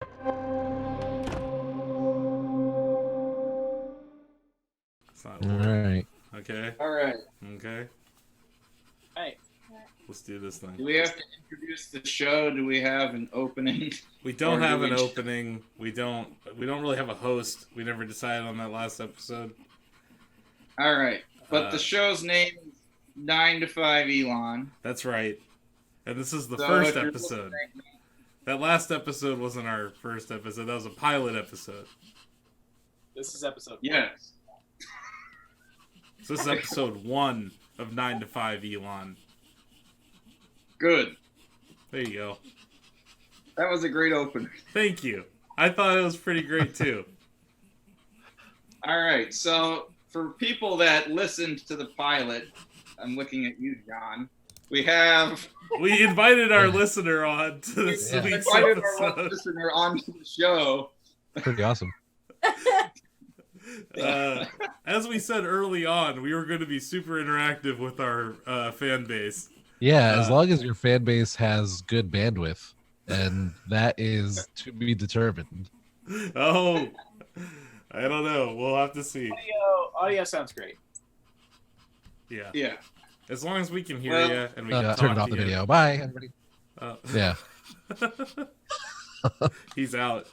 It's not All working. right. Okay. All right. Okay. Hey, Let's do this thing. Do we have to introduce the show? Do we have an opening? We don't Or do have we an just- opening. We don't really have a host. We never decided on that last episode. All right. But the Uh, show's name is 9to5 Elon. That's right. And this is the So first if you're episode. listening- That last episode wasn't our first episode. That was a pilot episode. this is episode 1. Yes. So this is episode 1 of 9to5 Elon. Good. There you go. That was a great opener. Thank you. I thought it was pretty great too. All right. So for people that listened to the pilot, I'm looking at you, John. We have We invited our listener on to this Yeah. week's invited our episode. listener onto the show. Pretty awesome. As we said early on, we were going to be super interactive with our fan base. Yeah, as long as your fan base has good bandwidth, and that is to be determined. Oh, I don't know. We'll have to see. Audio sounds great. Yeah. Yeah. As long as we can hear Well, you and we can talk Turn it off to the you. video. Bye, everybody. Uh, Yeah, He's out.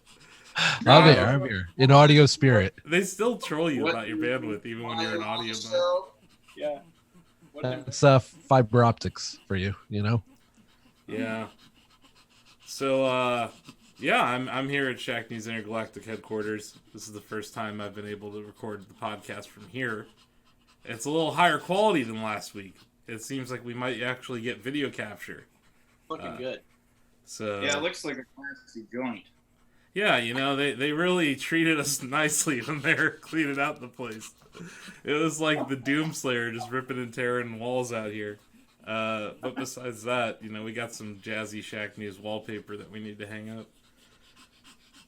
I'm here in audio spirit. They still troll you What about your bandwidth even when you're in audio mode. So, Yeah. It's fiber optics for you, you know. Yeah. So, yeah, I'm here at Shacknews Intergalactic headquarters. This is the first time I've been able to record the podcast from here. It's a little higher quality than last week. It seems like we might actually get video capture. Looking good. So yeah, it looks like a classy joint. yeah, you know, they really treated us nicely when they were cleaning out the place. It was like the Doomslayer just ripping and tearing walls out here. But besides that, you know, we got some jazzy Shacknews wallpaper that we need to hang up.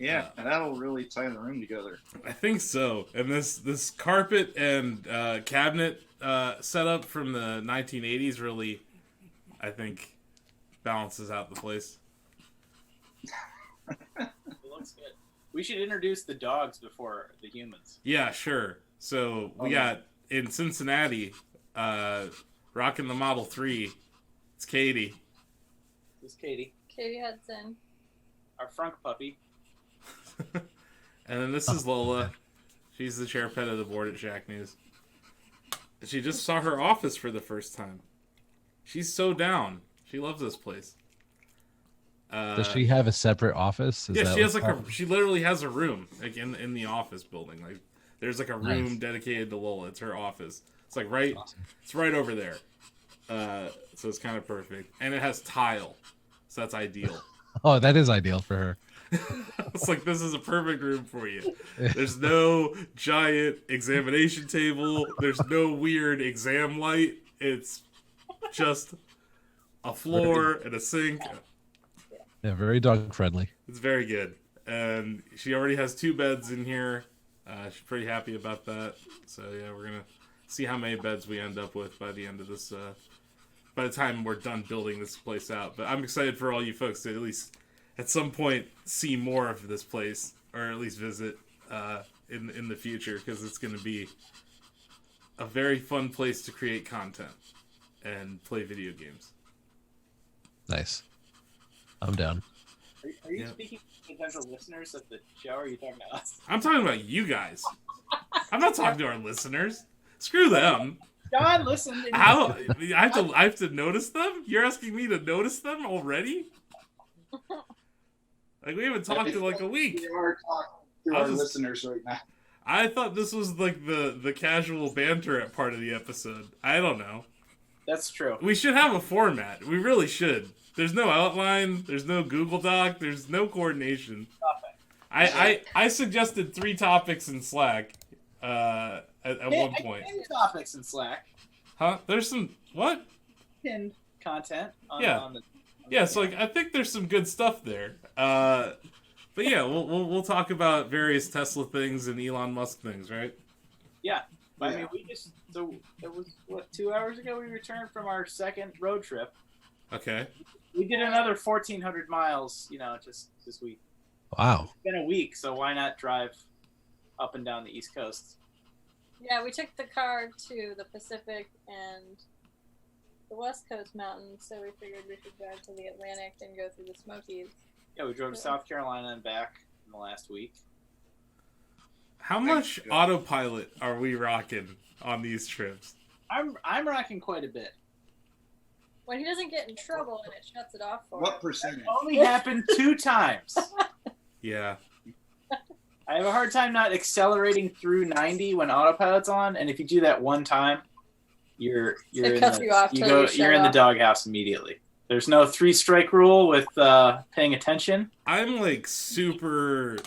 Yeah, that'll really tie the room together. I think so. And this carpet and cabinet setup from the 1980s really, I think, balances out the place. It looks good. We should introduce the dogs before the humans. Yeah, sure. So we got in Cincinnati, rocking the Model 3. It's Katie. This is Katie, Katie Hudson. our frunk puppy. And then this is Lola. She's the chair pet of the board at Shacknews. She just saw her office for the first time. She's so down. She loves this place. Does she have a separate office? Yeah, she has she literally has a room like in the office building. Like there's like a room Nice. dedicated to Lola. It's her office. It's like right Awesome. it's right over there. So it's kind of perfect. And it has tile. So that's ideal. Oh, that is ideal for her. It's like this is a perfect room for you. There's no giant examination table. There's no weird exam light. It's just a floor and a sink. Yeah, very dog friendly. It's very good. And she already has 2 beds in here. She's pretty happy about that. So yeah, we're gonna see how many beds we end up with by the end of this. By the time we're done building this place out. But I'm excited for all you folks to at least at some point see more of this place, or at least visit in the future, because it's going to be a very fun place to create content and play video games. Nice. I'm down. Are you Yeah. speaking to potential listeners of the show, or are you talking to us? I'm talking about you guys. I'm not talking to our listeners. Screw them. John, listen. How I have to notice them? You're asking me to notice them already? Like we haven't talked in like a week. We are talking to I our was just- listeners right now. I thought this was like the casual banter at part of the episode. I don't know. That's true. We should have a format. We really should. There's no outline. There's no Google Doc. There's no coordination. I suggested 3 topics in Slack at one point. Pinned topics in Slack. Huh? There's some what? Pinned content. Yeah. On the Yeah, so like I think there's some good stuff there. But yeah, we'll talk about various Tesla things and Elon Musk things, right? Yeah. But, Yeah. I mean, it was, 2 hours ago we returned from our second road trip. Okay. We did another 1,400 miles, just this week. Wow. It's been a week, so why not drive up and down the East Coast? Yeah, we took the car to the Pacific and the West Coast mountains, so we figured we should drive to the Atlantic and go through the Smokies. Yeah, we drove to South Carolina and back in the last week. How much autopilot are we rocking on these trips? I'm rocking quite a bit. When he doesn't get in trouble and it shuts it off for What him. percentage? Only happened 2 times. Yeah. I have a hard time not accelerating through 90 when autopilot's on, and if you do that one time, you're in cuts you off till you shut you're in the off. doghouse immediately. There's no 3-strike rule with paying attention. I'm like super,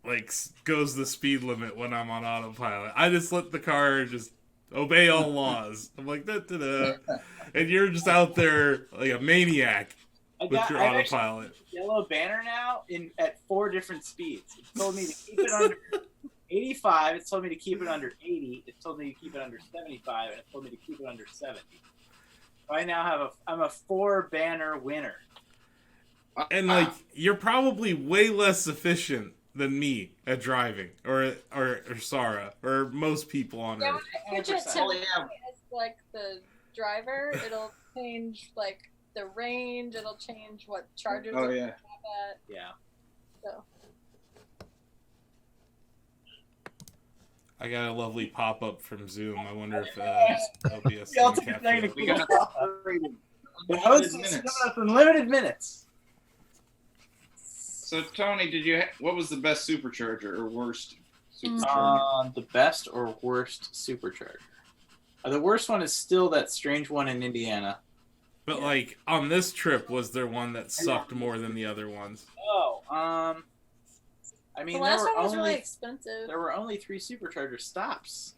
like, goes the speed limit when I'm on autopilot. I just let the car just obey all laws. I'm like, da-da-da. And you're just out there like a maniac with your I've actually autopilot. yellow banner now at 4 different speeds. It told me to keep it under 85. It told me to keep it under 80. It told me to keep it under 75, and it told me to keep it under 70. So I now I'm a 4 banner winner. And like, you're probably way less efficient than me at driving, or Sara, or most people on Yeah, Earth. when I switch it to 100%. me as like the driver, it'll change like the range. It'll change what chargers Oh, it yeah. have at. Yeah. So I got a lovely pop up from Zoom. I wonder if there'll be a We all screen took a capture. second to We got The host is minutes. giving us unlimited minutes. So Tony, what was the best supercharger or worst supercharger? The best or worst supercharger? The worst one is still that strange one in Indiana. But like on this trip, was there one that sucked more than the other ones? Oh, I mean, the last there one was were really only expensive. there were only 3 supercharger stops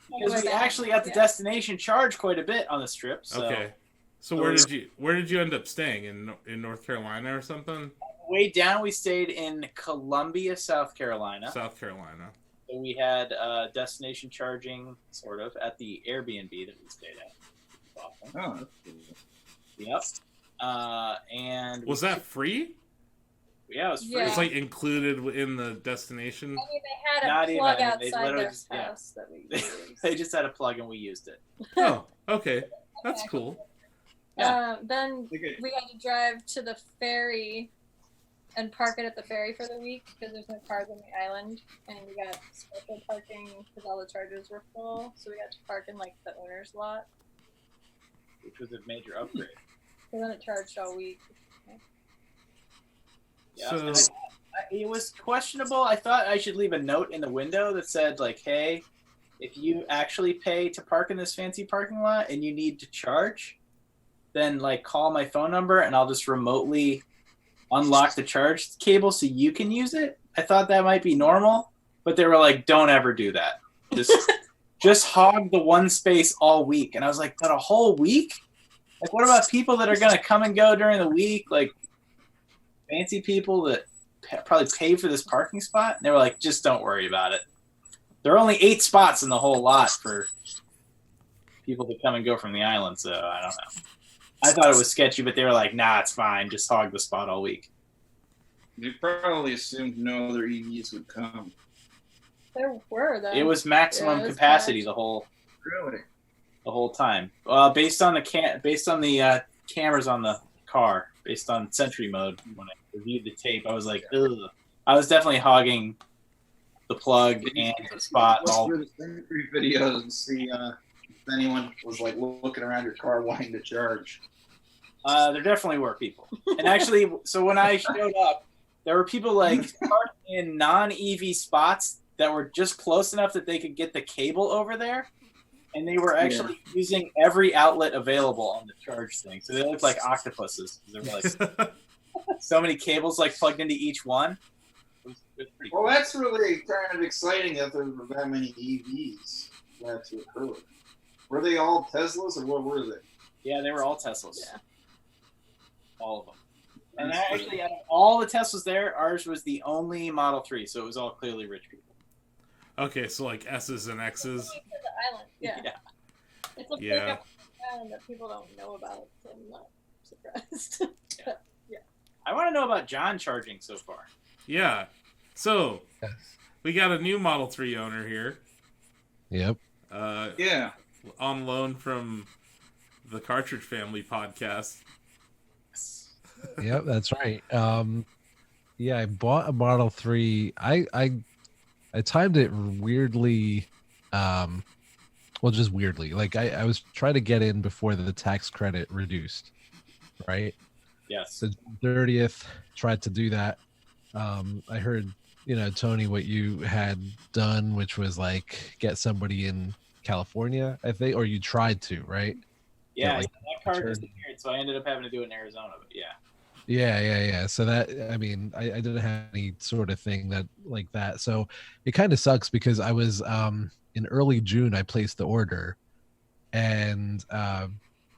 Like, because my we bad. actually at the Yeah. destination charged quite a bit on this trip. So Okay. So where did you end up staying in North Carolina or something? way down, we stayed in Columbia, South Carolina. South Carolina. So we had destination charging sort of at the Airbnb that we stayed at. Awesome. Oh, that's cool. Yep. And Was that free? Yeah, it was free. Yeah. It's like included in the destination. I mean, they had a Not plug even. They outside literally their just- yeah. house that we used. They just had a plug and we used it. Oh, okay. That's cool. Then Okay. we had to drive to the ferry and park it at the ferry for the week because there's no cars on the island, and we got special parking because all the chargers were full. So we got to park in like the owner's lot. Which was a major upgrade. So then it charged all week. Yeah. So- And it was questionable. I thought I should leave a note in the window that said, like, hey, if you actually pay to park in this fancy parking lot and you need to charge, then, like, call my phone number and I'll just remotely unlock the charge cable so you can use it. I thought that might be normal, but they were like, don't ever do that. Just hog the one space all week. And I was like, but a whole week? Like, what about people that are going to come and go during the week? Like, fancy people that probably pay for this parking spot? And they were like, just don't worry about it. There are only 8 spots in the whole lot for people that come and go from the island, so I don't know. I thought it was sketchy, but they were like, nah, it's fine. Just hog the spot all week. You probably assumed no other EVs would come. There were though. It was maximum Yeah, it was capacity packed. Really? the whole time. Based on the cameras on the car, based on Sentry mode, when I reviewed the tape, I was like, ugh. I was definitely hogging the plug and the spot. Look All through the Sentry videos and see if anyone was like looking around your car wanting to charge. there definitely were people, and actually, so when I showed up, there were people like parked in non-EV spots that were just close enough that they could get the cable over there, and they were actually using every outlet available on the charge thing. So they looked like octopuses. There were like so many cables like plugged into each one. It was pretty cool. Well, that's really kind of exciting that there were that many EVs that to occur. Were they all Teslas or what were they? Yeah, they were all Teslas. Yeah. All of them. And actually, out of all the Teslas there, ours was the only Model 3, so it was all clearly rich people. Okay, so like S's and X's. To the island. Yeah. It's a Yeah. pickup island that people don't know about, so I'm not surprised. I want to know about John charging so far. Yeah. So Yes. we got a new Model 3 owner here. Yep. Yeah. On loan from the Cartridge Family podcast. Yep, that's right. Yeah, I bought a Model 3. I timed it weirdly, well, just weirdly. Like I was trying to get in before the tax credit reduced, right? Yes. So 30th, tried to do that. I heard, Tony, what you had done, which was like get somebody in California, I think, or you tried to, right? Yeah, like, that card return- disappeared, so I ended up having to do it in Arizona. But yeah. Yeah. So that, I mean, I didn't have any sort of thing that like that. So it kind of sucks because I was in early June, I placed the order, and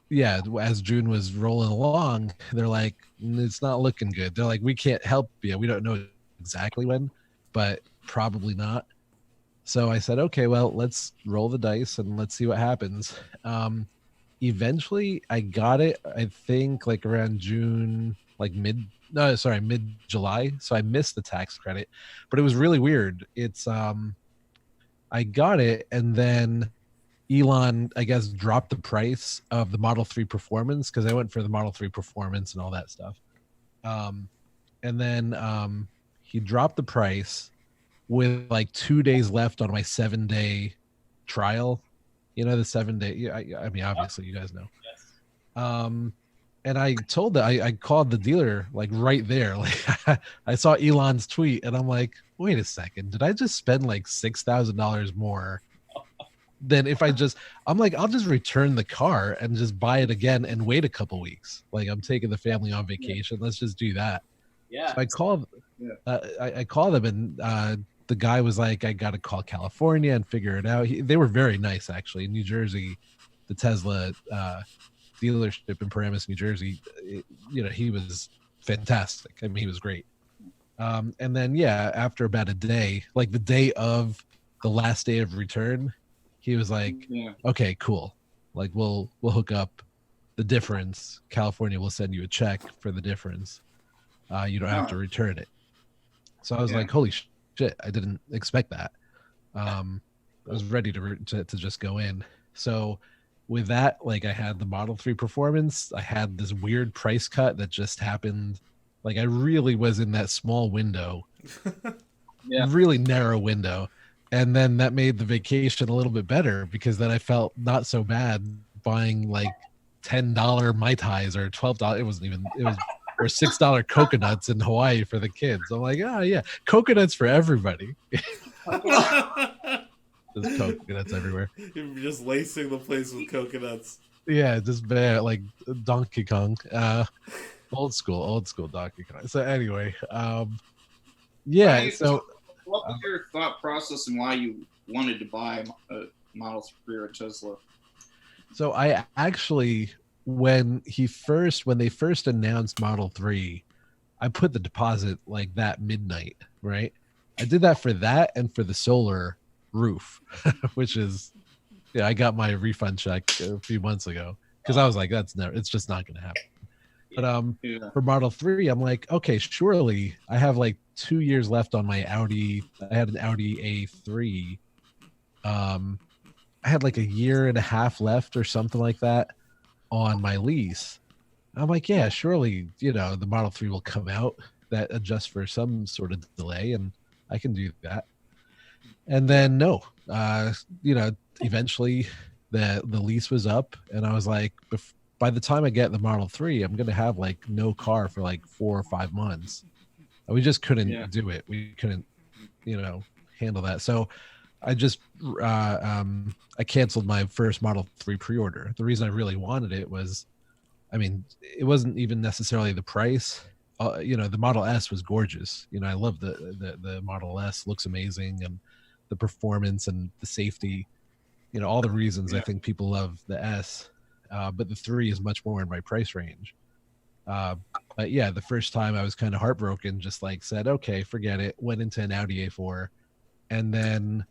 yeah, as June was rolling along, they're like, it's not looking good. They're like, we can't help you. We don't know exactly when, but probably not. So I said, okay, well, let's roll the dice and let's see what happens. Eventually I got it, I think like around June, like mid July. So I missed the tax credit, but it was really weird. It's I got it, and then Elon, I guess, dropped the price of the Model 3 Performance because I went for the Model 3 Performance and all that stuff. And then he dropped the price with like 2 days left on my 7-day trial. The 7-day. Yeah, I mean, obviously, you guys know. Yes. And I told that I called the dealer like right there. Like I saw Elon's tweet, and I'm like, wait a second, did I just spend like $6,000 more than if I'm like, I'll just return the car and just buy it again and wait a couple weeks. Like I'm taking the family on vacation. Let's just do that. Yeah. So I called, I called them, and the guy was like, I got to call California and figure it out. They were very nice, actually. In New Jersey, the Tesla dealership in Paramus, New Jersey, he was fantastic. I mean, he was great. And then, yeah, after about a day, like the day of the last day of return, he was like, okay, cool. Like we'll hook up the difference. California will send you a check for the difference. You don't have to return it. So I was like, holy shit, I didn't expect that. I was ready to just go in. So with that, like I had the Model 3 Performance. I had this weird price cut that just happened. Like I really was in that small window, really narrow window. And then that made the vacation a little bit better because then I felt not so bad buying like $10 Mai Tais or $12. It wasn't even, it was, or $6 coconuts in Hawaii for the kids. I'm like, oh yeah, coconuts for everybody. There's coconuts everywhere. You're just lacing the place with coconuts. Yeah, just bad, like Donkey Kong. Old school Donkey Kong. So anyway, yeah. Right, so what was your thought process and why you wanted to buy a Model 3 or a Tesla? So I actually, when they first announced Model 3, I put the deposit like that midnight, right? I did that for that and for the solar roof, which is, yeah, I got my refund check a few months ago because I was like, it's just not going to happen. But for Model 3, I'm like, okay, surely I have like 2 years left on my Audi. I had an Audi A3. I had like a year and a half left or something like that on my lease. I'm like, yeah, surely, the Model 3 will come out that adjusts for some sort of delay and I can do that. And then no, eventually the lease was up and I was like, by the time I get the Model 3, I'm going to have like no car for like 4 or 5 months. And we just couldn't do it. We couldn't, handle that. So I just, I canceled my first Model 3 pre-order. The reason I really wanted it was, I mean, it wasn't even necessarily the price. The Model S was gorgeous. I love the Model S, looks amazing, and the performance and the safety, all the reasons I think people love the S. But the 3 is much more in my price range. But yeah, the first time I was kind of heartbroken, just like said, okay, forget it. Went into an Audi A4, and then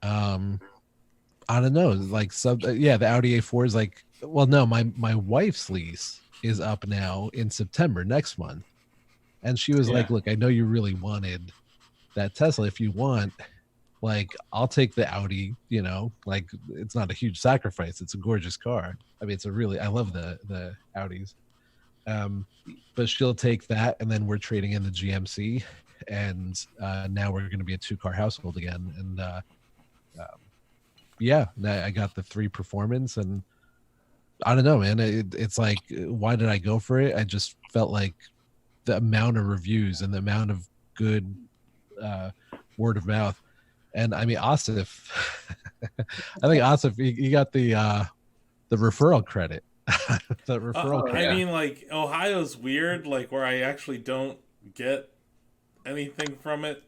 I don't know, like the Audi A4 is like, well, no, my wife's lease is up now in September next month. And she was Yeah. like, look, I know you really wanted that Tesla. If you want, like, I'll take the Audi, like, it's not a huge sacrifice. It's a gorgeous car. I mean, I love the Audis. But she'll take that, and then we're trading in the GMC, and now we're going to be a 2-car household again. And yeah, I got the 3 Performance, and I don't know, man. It's like, why did I go for it? I just felt like the amount of reviews and the amount of good word of mouth. And I mean, Asif, I think Asif, he got the referral credit. The referral credit. I mean, like, Ohio's weird, like, where I actually don't get anything from it,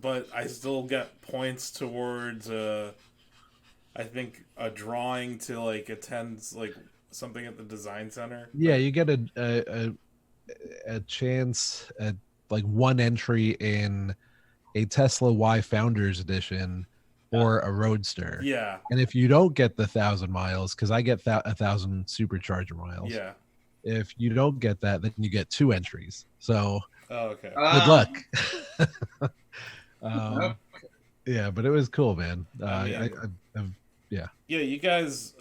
but I still get points towards, I think, a drawing to, like, attend, like, something at the design center. Yeah, you get a chance at, like, 1 entry in a Tesla Y Founders Edition or a Roadster. Yeah. And if you don't get the 1,000 miles, because I get 1,000 supercharger miles. Yeah. If you don't get that, then you get 2 entries. So okay. Good luck. Yeah, but it was cool, man. Yeah, you guys,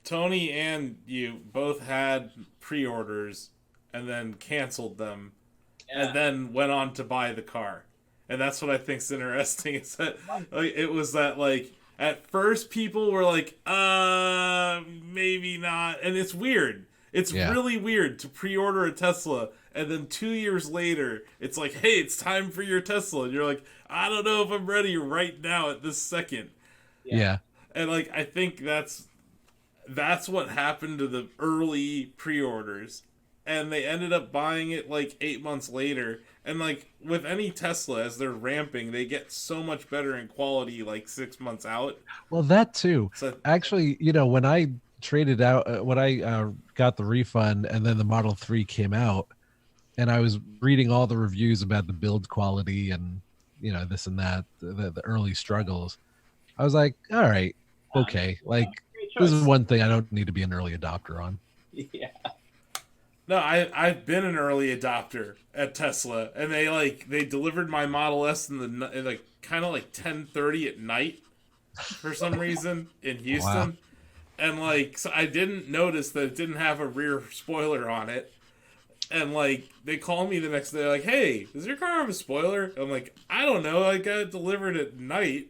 Tony and you both had pre-orders and then canceled them, and then went on to buy the car. And that's what I think's interesting, is that, like, it was that, like, at first people were like, maybe not. And it's weird. It's really weird to pre-order a Tesla, and then 2 years later, it's like, hey, it's time for your Tesla. And you're like, I don't know if I'm ready right now at this second. Yeah. And, like, I think that's what happened to the early pre-orders. And they ended up buying it, like, 8 months later. And, like, with any Tesla, as they're ramping, they get so much better in quality, like, 6 months out. Well, that too. So, actually, when I traded out, when I got the refund, and then the Model 3 came out, and I was reading all the reviews about the build quality and, this and that, the early struggles, I was like, all right, okay. Like, this is one thing I don't need to be an early adopter on. Yeah. No, I've been an early adopter at Tesla, and they delivered my Model S in like kind of like 10:30 at night for some reason in Houston. Wow. And, like, so I didn't notice that it didn't have a rear spoiler on it. And, like, they called me the next day, like, hey, does your car have a spoiler? I'm like, I don't know, I got it delivered at night.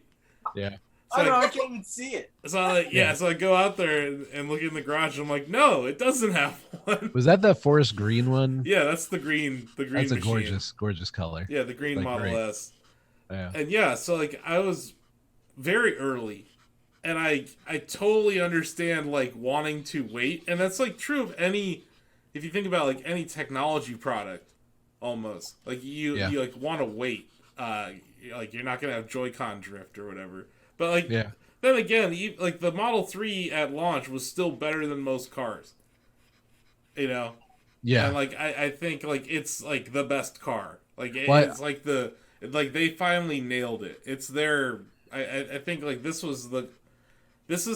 Yeah. So I can't even see it. So so I go out there and look in the garage, and I'm like, no, it doesn't have one. Was that forest green one? Yeah, that's the green That's machine. a gorgeous color. Yeah, the green Like, Model great. S. Yeah. And so, like, I was very early, and I totally understand, like, wanting to wait. And that's, like, true of any, if you think about, like, any technology product, almost. Like, you like, want to wait. Like, you're not going to have Joy-Con drift or whatever. But, like, then again, like, the Model 3 at launch was still better than most cars. Yeah. And, like, I think, like, it's, like, the best car. Like, it's, like, they finally nailed it. It's their, I think, like, this is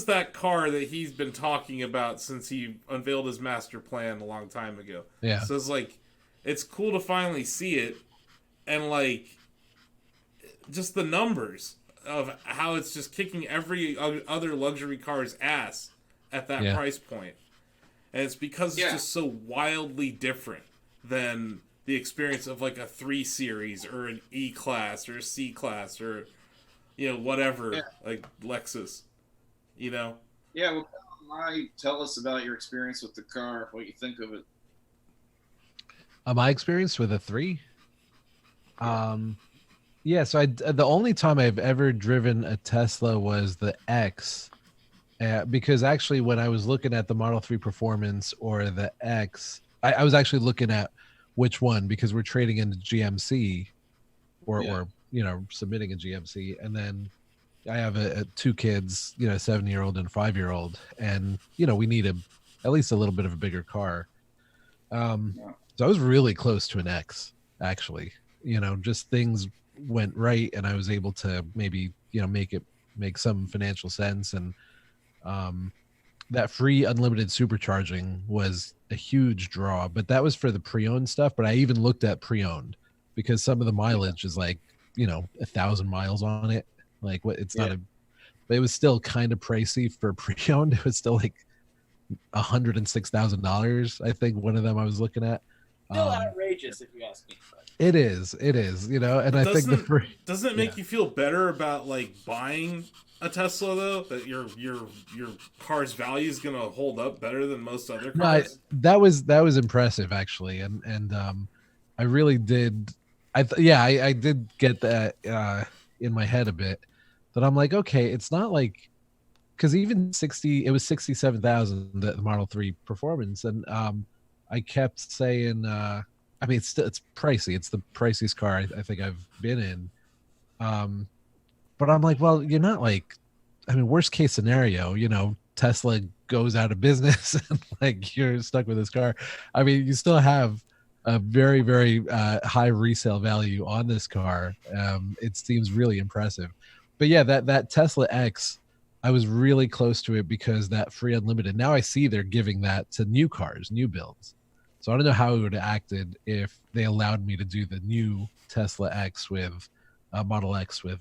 that car that he's been talking about since he unveiled his master plan a long time ago. Yeah. So it's, like, it's cool to finally see it, and, like, just the numbers of how it's just kicking every other luxury car's ass at that price point. And it's because it's just so wildly different than the experience of, like, a 3 Series or an E-Class or a C-Class or, whatever, like Lexus, Yeah, well, tell us about your experience with the car, what you think of it. My experience with a 3? Yeah, so the only time I've ever driven a Tesla was the X, because actually when I was looking at the Model 3 Performance or the X, I was actually looking at which one, because we're trading into GMC or submitting a GMC, and then I have 2 kids, 7-year-old and 5-year-old, and we need at least a little bit of a bigger car. So I was really close to an X, actually. Just things went right, and I was able to maybe make some financial sense, and that free unlimited supercharging was a huge draw, but that was for the pre-owned stuff. But I even looked at pre-owned because some of the mileage is like, 1,000 miles on it. Like what? It's not but it was still kind of pricey for pre-owned. It was still like $106,000. I think one of them I was looking at. Still outrageous if you ask me. It is, and I think doesn't it make you feel better about like buying a Tesla though, that your car's value is gonna hold up better than most other cars? No, that was impressive actually, and I really did. I did get that in my head a bit. That I'm like, okay, it's not like, because even it was 67,000 the Model 3 performance, and I kept saying, I mean, it's pricey. It's the priciest car I think I've been in. But I'm like, well, you're not like, I mean, worst case scenario, Tesla goes out of business and like you're stuck with this car. I mean, you still have a very, very high resale value on this car. It seems really impressive. But yeah, that Tesla X, I was really close to it because that free unlimited. Now I see they're giving that to new cars, new builds. So I don't know how it would have acted if they allowed me to do the new Tesla X with Model X with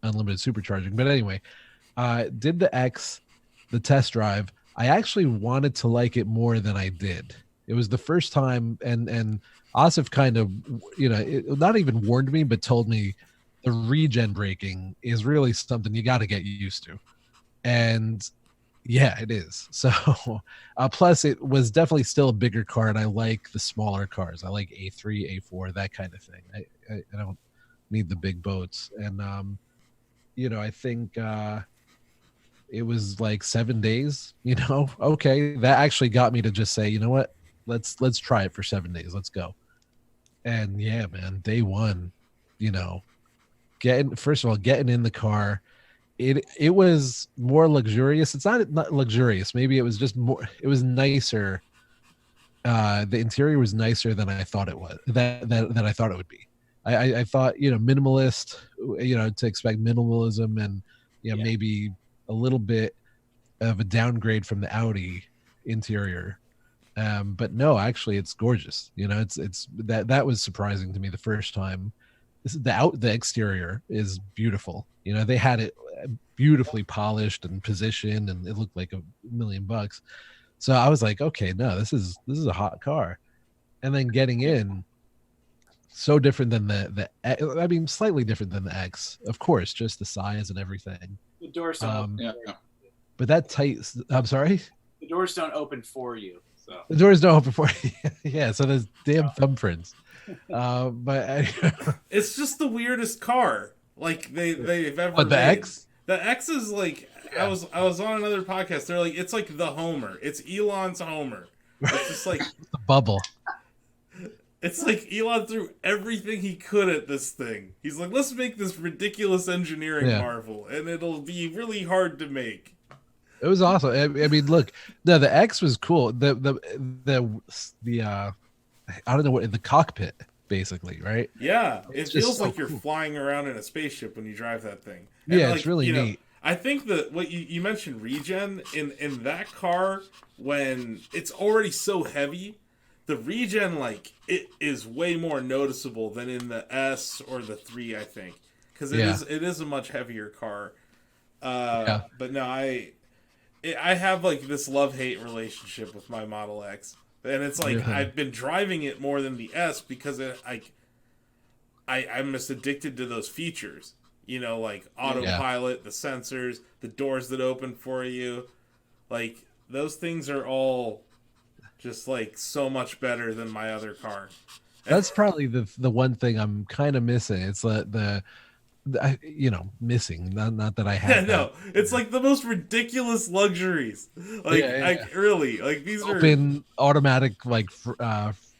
unlimited supercharging. But anyway, did the X, the test drive. I actually wanted to like it more than I did. It was the first time, and Asif kind of, not even warned me, but told me the regen braking is really something you got to get used to. And yeah, it is. So plus it was definitely still a bigger car, and I like the smaller cars. I like A3, A4, that kind of thing. I don't need the big boats. And I think it was like 7 days, okay, that actually got me to just say, you know what, let's try it for 7 days, let's go. And yeah, man, day one, getting in the car, it was more luxurious. It's not luxurious, maybe it was just more, it was nicer. The interior was nicer than I thought it was, that I thought it would be. I thought, minimalist, to expect minimalism and maybe a little bit of a downgrade from the Audi interior. But no, actually it's gorgeous. It's that was surprising to me the first time. The exterior is beautiful. They had it beautifully polished and positioned, and it looked like $1 million. So I was like, okay, no, this is a hot car. And then getting in, so different than I mean, slightly different than the X, of course, just the size and everything. The doors don't open. Yeah. But that tight, I'm sorry? The doors don't open for you. So the doors don't open for you. Yeah, so there's damn thumbprints. But it's just the weirdest car like they've ever But the made. X? The X is like, I was on another podcast. They're like, it's like the Homer. It's Elon's Homer. It's just like the bubble. It's like Elon threw everything he could at this thing. He's like, let's make this ridiculous engineering marvel, and it'll be really hard to make. It was awesome. I mean, look, no, the X was cool. The I don't know what, the cockpit, basically, right? Yeah, it feels so like you're cool. flying around in a spaceship when you drive that thing. And Yeah, it's really neat. I think that what you mentioned regen in that car, when it's already so heavy, the regen, like, it is way more noticeable than in the S or the 3, I think, because it is a much heavier car. But no, I have like this love-hate relationship with my Model X, and it's like I've been driving it more than the S because I'm just addicted to those features. Like autopilot, the sensors, the doors that open for you, like those things are all just like so much better than my other car. That's probably the one thing I'm kind of missing. It's missing. Not that I have. Yeah, no, it's like the most ridiculous luxuries. Like, really, like these open automatic, like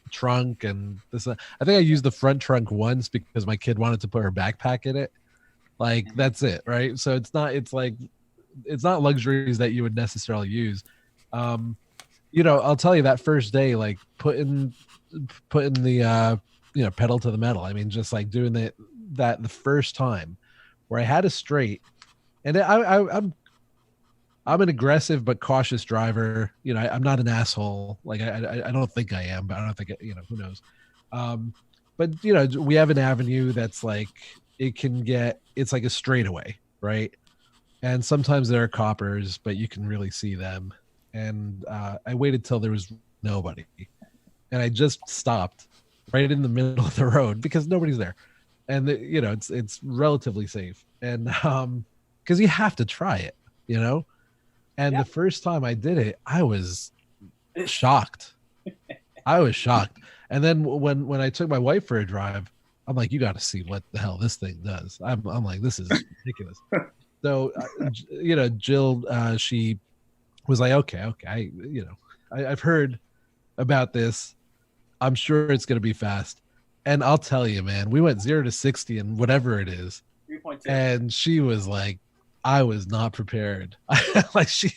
trunk and this. I think I used the front trunk once because my kid wanted to put her backpack in it. Like that's it, right? So it's not luxuries that you would necessarily use. I'll tell you that first day, like putting the pedal to the metal. I mean, just like doing that the first time where I had a straight, and I'm an aggressive but cautious driver. You know, I'm not an asshole. Like I don't think I am, but I don't think who knows. But you know, we have an avenue that's like it's like a straightaway, right? And sometimes there are coppers, but you can really see them. And I waited till there was nobody, and I just stopped right in the middle of the road because nobody's there, and you know it's relatively safe. And because you have to try it, you know. And the first time I did it, I was shocked. I was shocked. And then when I took my wife for a drive, I'm like, you got to see what the hell this thing does. I'm like, this is ridiculous. So, you know, Jill, she was like, okay, I've heard about this. I'm sure it's going to be fast. And I'll tell you, man, we went 0 to 60 and whatever it is. 3.2. And she was like, I was not prepared. Like she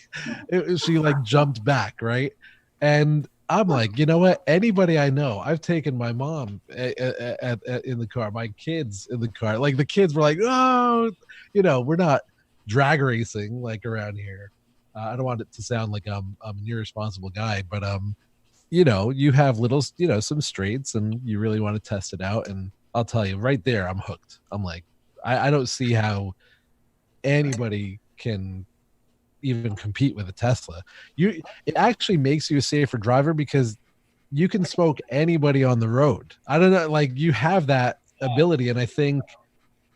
like jumped back, right? And I'm like, you know what? Anybody I know, I've taken my mom in the car, my kids in the car. Like the kids were like, oh, you know, we're not drag racing like around here. I don't want it to sound like I'm an irresponsible guy, but you know, you have little, you know, some straights, and you really want to test it out. And I'll tell you, right there, I'm hooked. I'm like, I don't see how anybody can even compete with a Tesla. It actually makes you a safer driver because you can smoke anybody on the road. I don't know, like you have that ability, and I think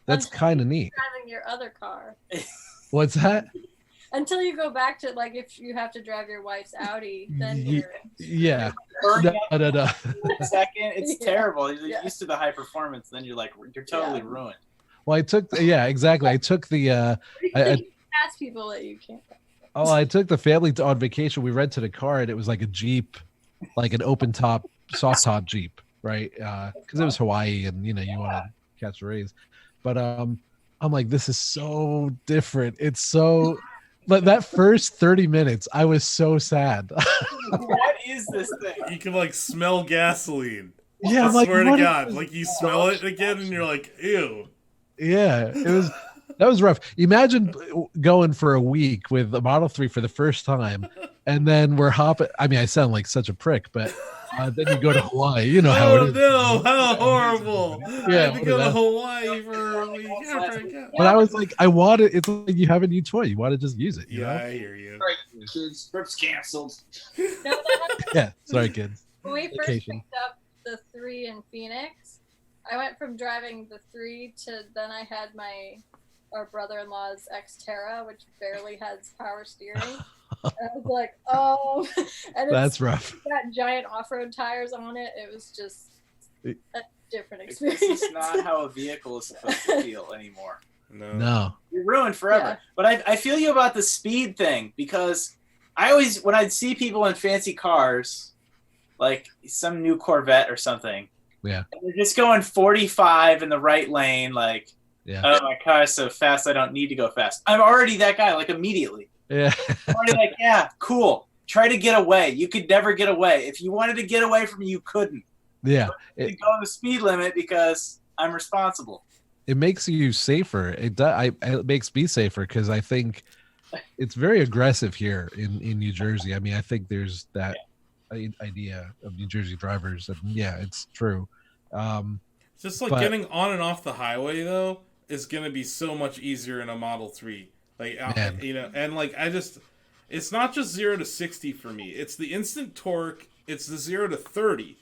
that's kind of neat. Driving your other car. What's that? Until you go back to like if you have to drive your wife's Audi, then you're yeah. Burning No. a second, it's Yeah. terrible. You're Yeah. used to the high performance, then you're like, you're totally ruined. Well, exactly. I took the you can ask people that you can't. I took the family on vacation. We rented a car, and it was like a Jeep, like an open top, soft top Jeep, right? Because it was Hawaii, and you know you want to catch the rays. But I'm like, this is so different. It's so, but that first 30 minutes, I was so sad. What is this thing? You can like smell gasoline. Yeah, I I'm like, swear to what is God, this? like you smell it again, and you're like, ew. Yeah, that was rough. Imagine going for a week with a Model 3 for the first time, and then we're hopping. I mean, I sound like such a prick, but then you go to Hawaii. You know how it Oh is. no, how horrible. I Yeah, had to go to that- Hawaii for a week after I got. But I was like, I want it. It's like you have a new toy. You want to just use it. You Yeah, know? I hear you. All right, kids, trip's canceled. Yeah. Sorry, kids. When we first Vacation. picked up the 3 in Phoenix, I went from driving the 3 to then I had our brother-in-law's Xterra, which barely has power steering. And I was like, oh, and That's rough. got giant off-road tires on it. It was just a different This experience. is not how a vehicle is supposed to feel anymore. No. You're ruined forever. Yeah. But I feel you about the speed thing, because I always, when I'd see people in fancy cars, like some new Corvette or something, Yeah. and they're just going 45 in the right lane, like, Yeah. oh, my car is so fast, I don't need to go fast. I'm already that guy, like immediately. Yeah. I'm already like, yeah, cool. Try to get away. You could never get away. If you wanted to get away from me, you couldn't. Yeah. You go on the speed limit because I'm responsible. It makes you safer. It makes me safer because I think it's very aggressive here in New Jersey. I mean, I think there's that idea of New Jersey drivers, and yeah, it's true. Just like But- getting on and off the highway though is gonna be so much easier in a Model 3. Like Man. you know, and like it's not just 0 to 60 for me. It's the instant torque. It's the 0 to 30.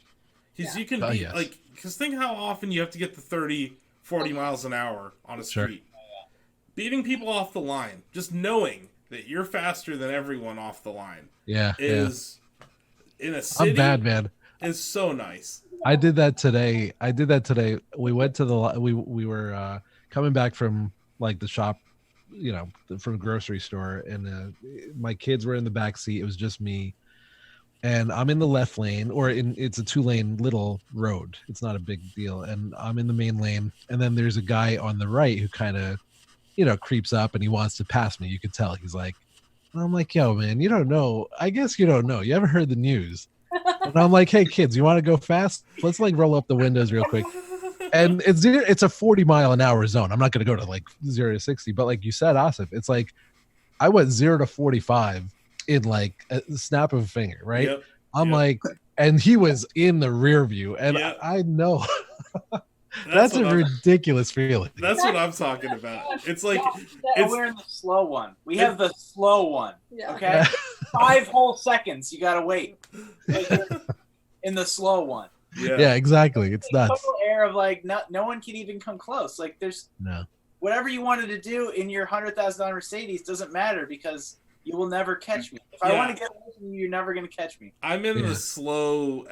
Because you can Oh, be yes. like, because think how often you have to get to 30, 40 miles an hour on a Sure. street. Beating people off the line, just knowing that you're faster than everyone off the line Yeah. is in a I'm city bad, man. is so nice. I did that today. We went to we were coming back from like the shop, you know, from the grocery store, and my kids were in the back seat. It was just me, and I'm in the left lane, it's a 2-lane little road. It's not a big deal, and I'm in the main lane, and then there's a guy on the right who kind of, you know, creeps up and he wants to pass me. You could tell he's like, and I'm like, yo, man, you don't know. I guess you don't know. You haven't heard the news. And I'm like, hey, kids, you want to go fast? Let's like roll up the windows real quick. And it's a 40-mile-an-hour zone. I'm not going to go to like 0 to 60, but like you said, Asif, it's like I went 0 to 45 in like a snap of a finger, right? Yep. I'm Yep. like, and he was in the rear view, and Yep. I know that's a what I'm- ridiculous feeling. That's what I'm talking about. It's like We're in the slow one. We have the slow one. Yeah. Okay, 5 whole seconds. You gotta wait. Like, you're in the slow one. Yeah, exactly. It's nuts. Total air of like no one can even come close. Like there's No. whatever you wanted to do in your $100,000 Mercedes doesn't matter because you will never catch me. If I Yeah. want to get away from you, you're never gonna catch me. I'm in Yeah. the slow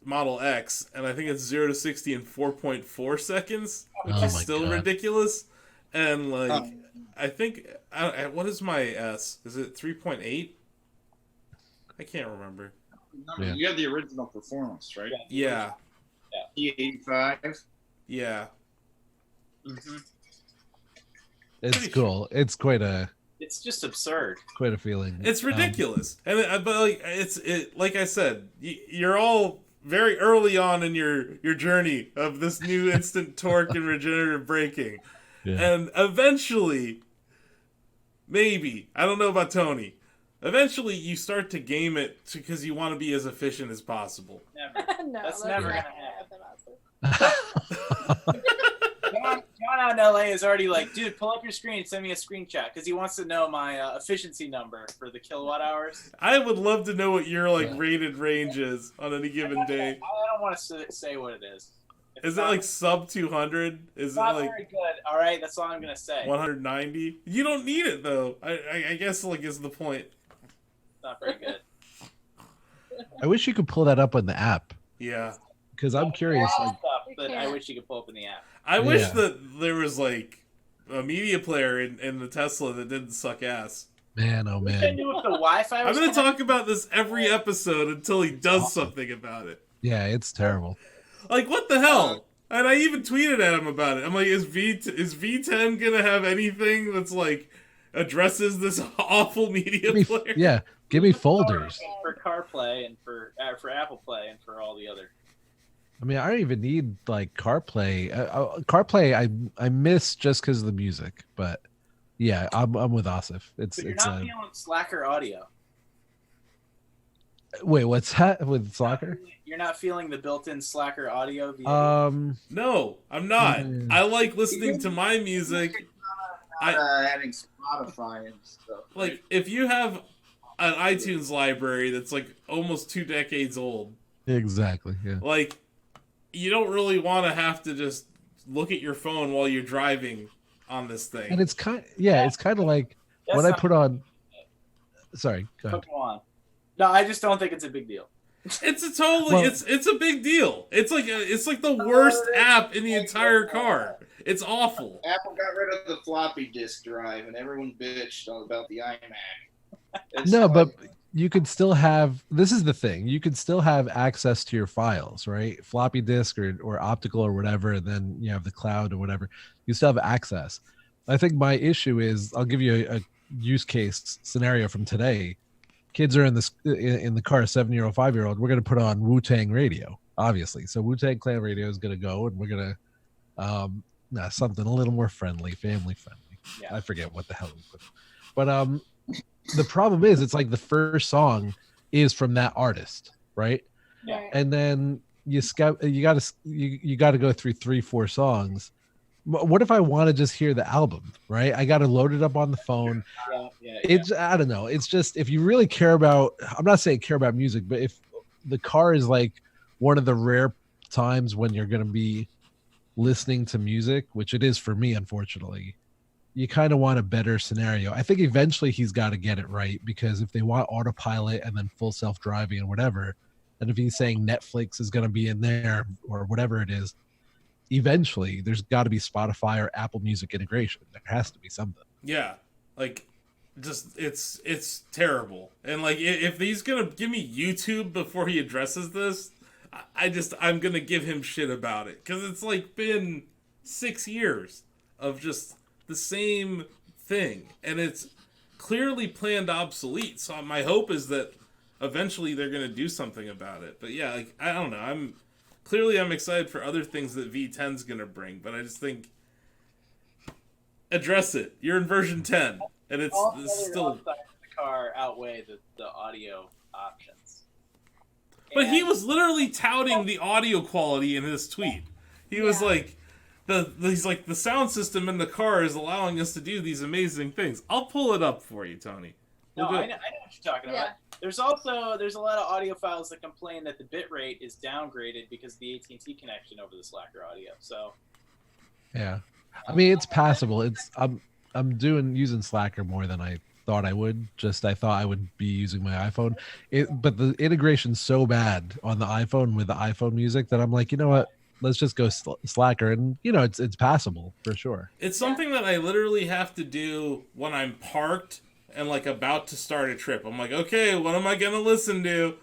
Model X, and I think it's 0 to 60 in 4.4 seconds, which Oh is my still God. ridiculous. And like, I think what is my S? Is it 3.8? I can't remember. Yeah. You have the original performance, right? Yeah, E85. yeah. Mm-hmm. It's Pretty cool. It's quite a It's just absurd. feeling. It's ridiculous, and but like like I said, you're all very early on in your journey of this new instant torque and regenerative braking, Yeah. and eventually, maybe I don't know about Tony. Eventually, you start to game it because you want to be as efficient as possible. Never. No, That's that's never not gonna happen. John out in LA is already like, dude, pull up your screen and send me a screenshot because he wants to know my efficiency number for the kilowatt hours. I would love to know what your rated range is on any given day. I don't want to say what it is. Is it like sub 200? Is it not like very good? All right, that's all I'm gonna say. 190? You don't need it though. I guess like is the point. Not very good. I wish you could pull that up on the app Yeah. because I'm curious. Like, Stuff You that I can't. wish you could pull up in the app. I wish Yeah. that there was like a media player in the Tesla that didn't suck ass. man, oh I man, knew if the Wi-Fi I'm was going to talk about this every episode until he does something about it. yeah, it's terrible. Like, what the hell? And I even tweeted at him about it. I'm like, is V10 going to have anything that's like addresses this awful media Give me, player? yeah, give me folders. for CarPlay and for Apple Play and for all the other. I mean, I don't even need like CarPlay. CarPlay, I miss just because of the music, but yeah, I'm with Asif. But you're not feeling Slacker audio. Wait, what's that with Slacker? You're not feeling the built-in Slacker audio. No, I'm not. Mm. I like listening to my music. Adding Spotify and stuff. Like, if you have an iTunes library that's like almost 2 decades old, Exactly. Yeah. like, you don't really want to have to just look at your phone while you're driving on this thing. And it's it's kind of like when I put on. Sorry, go ahead. Go on. No, I just don't think it's a big deal. It's a totally Well- it's a big deal. It's like the worst app in the entire car. It's awful. Apple got rid of the floppy disk drive, and everyone bitched about the iMac. It's No, like- but you could still have. This is the thing. You could still have access to your files, right? Floppy disk or optical or whatever, and then you have the cloud or whatever. You still have access. I think my issue is I'll give you a use case scenario from today. Kids are in the car, 7-year-old, 5-year-old. We're gonna put on Wu-Tang radio, obviously. So Wu-Tang Clan radio is gonna go, and we're gonna something a little more friendly, family friendly. Yeah. I forget what the hell we put. But the problem is it's like the first song is from that artist, right? Right. And then you got to go through 3-4 songs. What if I want to just hear the album, right? I got to load it up on the phone. It's I don't know. It's just if you really care about, I'm not saying care about music, but if the car is like one of the rare times when you're going to be listening to music, which it is for me, unfortunately, you kind of want a better scenario. I think eventually he's got to get it right, because if they want autopilot and then full self-driving and whatever, and if he's saying Netflix is going to be in there or whatever it is, eventually there's got to be Spotify or Apple Music integration. There has to be something. Yeah, like, just it's terrible. And like, if he's gonna give me YouTube before he addresses this, I'm gonna give him shit about it, because it's like been 6 years of just the same thing, and it's clearly planned obsolete. So my hope is that eventually they're gonna do something about it. But yeah, like, I don't know. I'm excited for other things that V10's gonna bring, but I just think address it. You're in version 10. and it's All the still. upsides of the car outweigh the audio options. But he And- was literally touting the audio quality in his tweet. He was Yeah. like, he's like, the sound system in the car is allowing us to do these amazing things. I'll pull it up for you, Tony. No, We'll I go- know what you're talking Yeah. about. There's a lot of audiophiles that complain that the bit rate is downgraded because of the AT&T connection over the Slacker audio. So Yeah, I mean it's passable. I'm using Slacker more than I thought I would. I thought I would be using my iPhone. But the integration's so bad on the iPhone with the iPhone music that I'm like, you know what? Let's just go Slacker, and it's passable for sure. It's something that I literally have to do when I'm parked and like about to start a trip. I'm like, okay, what am I gonna listen to?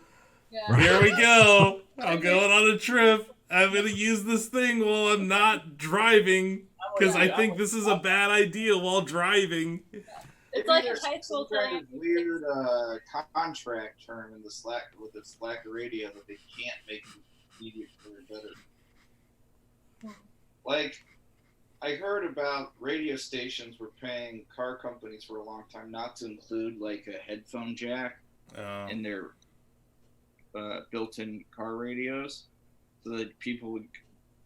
Yeah. Here we go. I'm going on a trip. I'm gonna use this thing while I'm not driving because I think this is a bad idea while driving. It's like a high school There's thing. some weird contract term in the Slacker with the Slacker radio that they can't make media player better. Like, I heard about radio stations were paying car companies for a long time not to include like a headphone jack in their built-in car radios, so that people would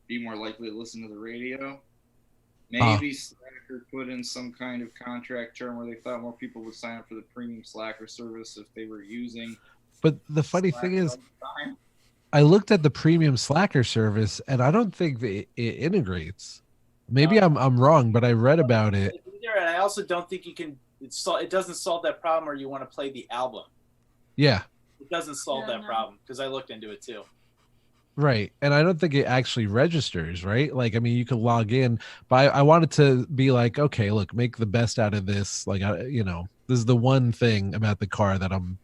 be more likely to listen to the radio. Maybe Slacker put in some kind of contract term where they thought more people would sign up for the premium Slacker service if they were using. But the funny Slacker thing is, all the time. I looked at the premium Slacker service, and I don't think it integrates. Maybe I'm wrong, but I read about it. And I also don't think you can. It doesn't solve that problem where you want to play the album. Yeah, It doesn't solve Yeah, that no. problem because I looked into it too. right. And I don't think it actually registers, right? Like, I mean, you could log in, but I wanted to be like, okay, look, make the best out of this. Like, this is the one thing about the car that I'm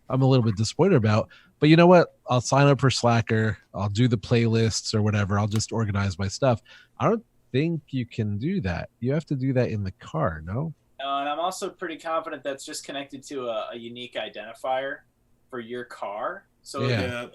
a little bit disappointed about. But you know what? I'll sign up for Slacker. I'll do the playlists or whatever. I'll just organize my stuff. I don't think you can do that. You have to do that in the car, no? And I'm also pretty confident that's just connected to a unique identifier for your car. So Yeah. Yeah.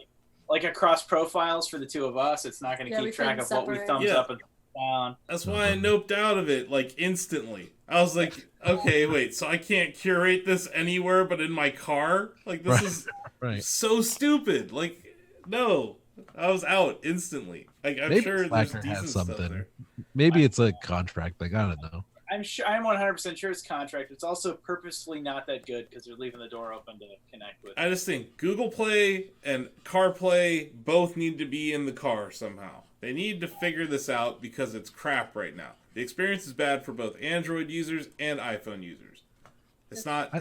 like across profiles for the two of us, it's not going to Yeah, we keep track couldn't of what we separate. thumbs Yeah. up and down. That's why I noped out of it like instantly. I was like, okay, wait, so I can't curate this anywhere but in my car? Like, this Right. is Right. so stupid. Like, no. I was out instantly. Like, I'm Maybe sure Slacker there's has decent stuff something. there. Maybe it's a contract thing. I don't know. I'm 100% sure it's contract. It's also purposefully not that good because they're leaving the door open to connect with. I just think Google Play and CarPlay both need to be in the car somehow. They need to figure this out because it's crap right now. The experience is bad for both Android users and iPhone users. It's not,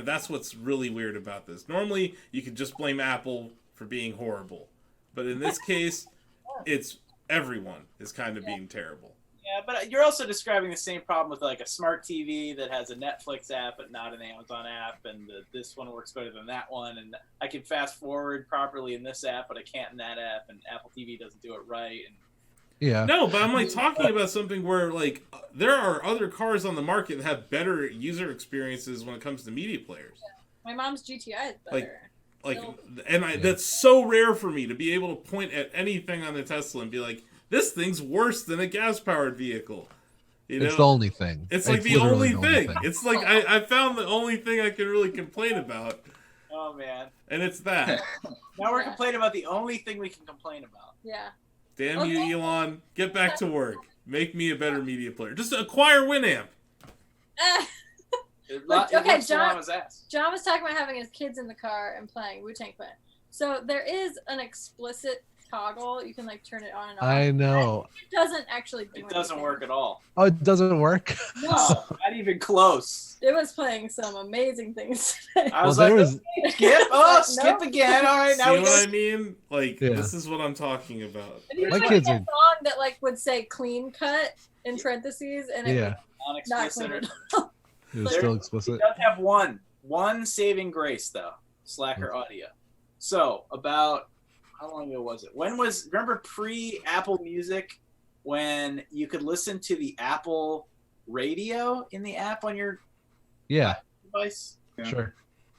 that's what's really weird about this. Normally, you could just blame Apple for being horrible. But in this case, it's everyone is kind of being terrible. Yeah, but you're also describing the same problem with like a smart TV that has a Netflix app but not an Amazon app, and this one works better than that one, and I can fast forward properly in this app, but I can't in that app, and Apple TV doesn't do it right. And Yeah. No, but I'm like talking about something where like there are other cars on the market that have better user experiences when it comes to media players. My mom's GTI is better. That's so rare for me to be able to point at anything on the Tesla and be like, this thing's worse than a gas-powered vehical. It's the only thing. It's like the literally only thing. It's like I found the only thing I can really complain about, oh man, and it's that. now we're complaining about the only thing we can complain about. Yeah. Damn you, Elon! Get back to work. Make me a better media player. Just acquire Winamp. Okay, John was asked. John was talking about having his kids in the car and playing Wu-Tang Clan. So there is an explicit toggle. You can like turn it on and off. I know. It doesn't actually do It doesn't anything. work at all. Oh, it doesn't work. No, Not even close. it was playing some amazing things today. I was Well, like, there was- skip. Oh, No. skip again. All right, See now we what go. I mean? Like, Yeah. this is what I'm talking about. And you My know, kids that are- song that like would say "clean cut" in parentheses, and it Yeah, was not Non-explicit. clean at all. it was still explicit. It does have one saving grace though, Slacker audio. So about how long ago was it? Remember pre-Apple Music when you could listen to the Apple radio in the app on your Yeah, device? sure.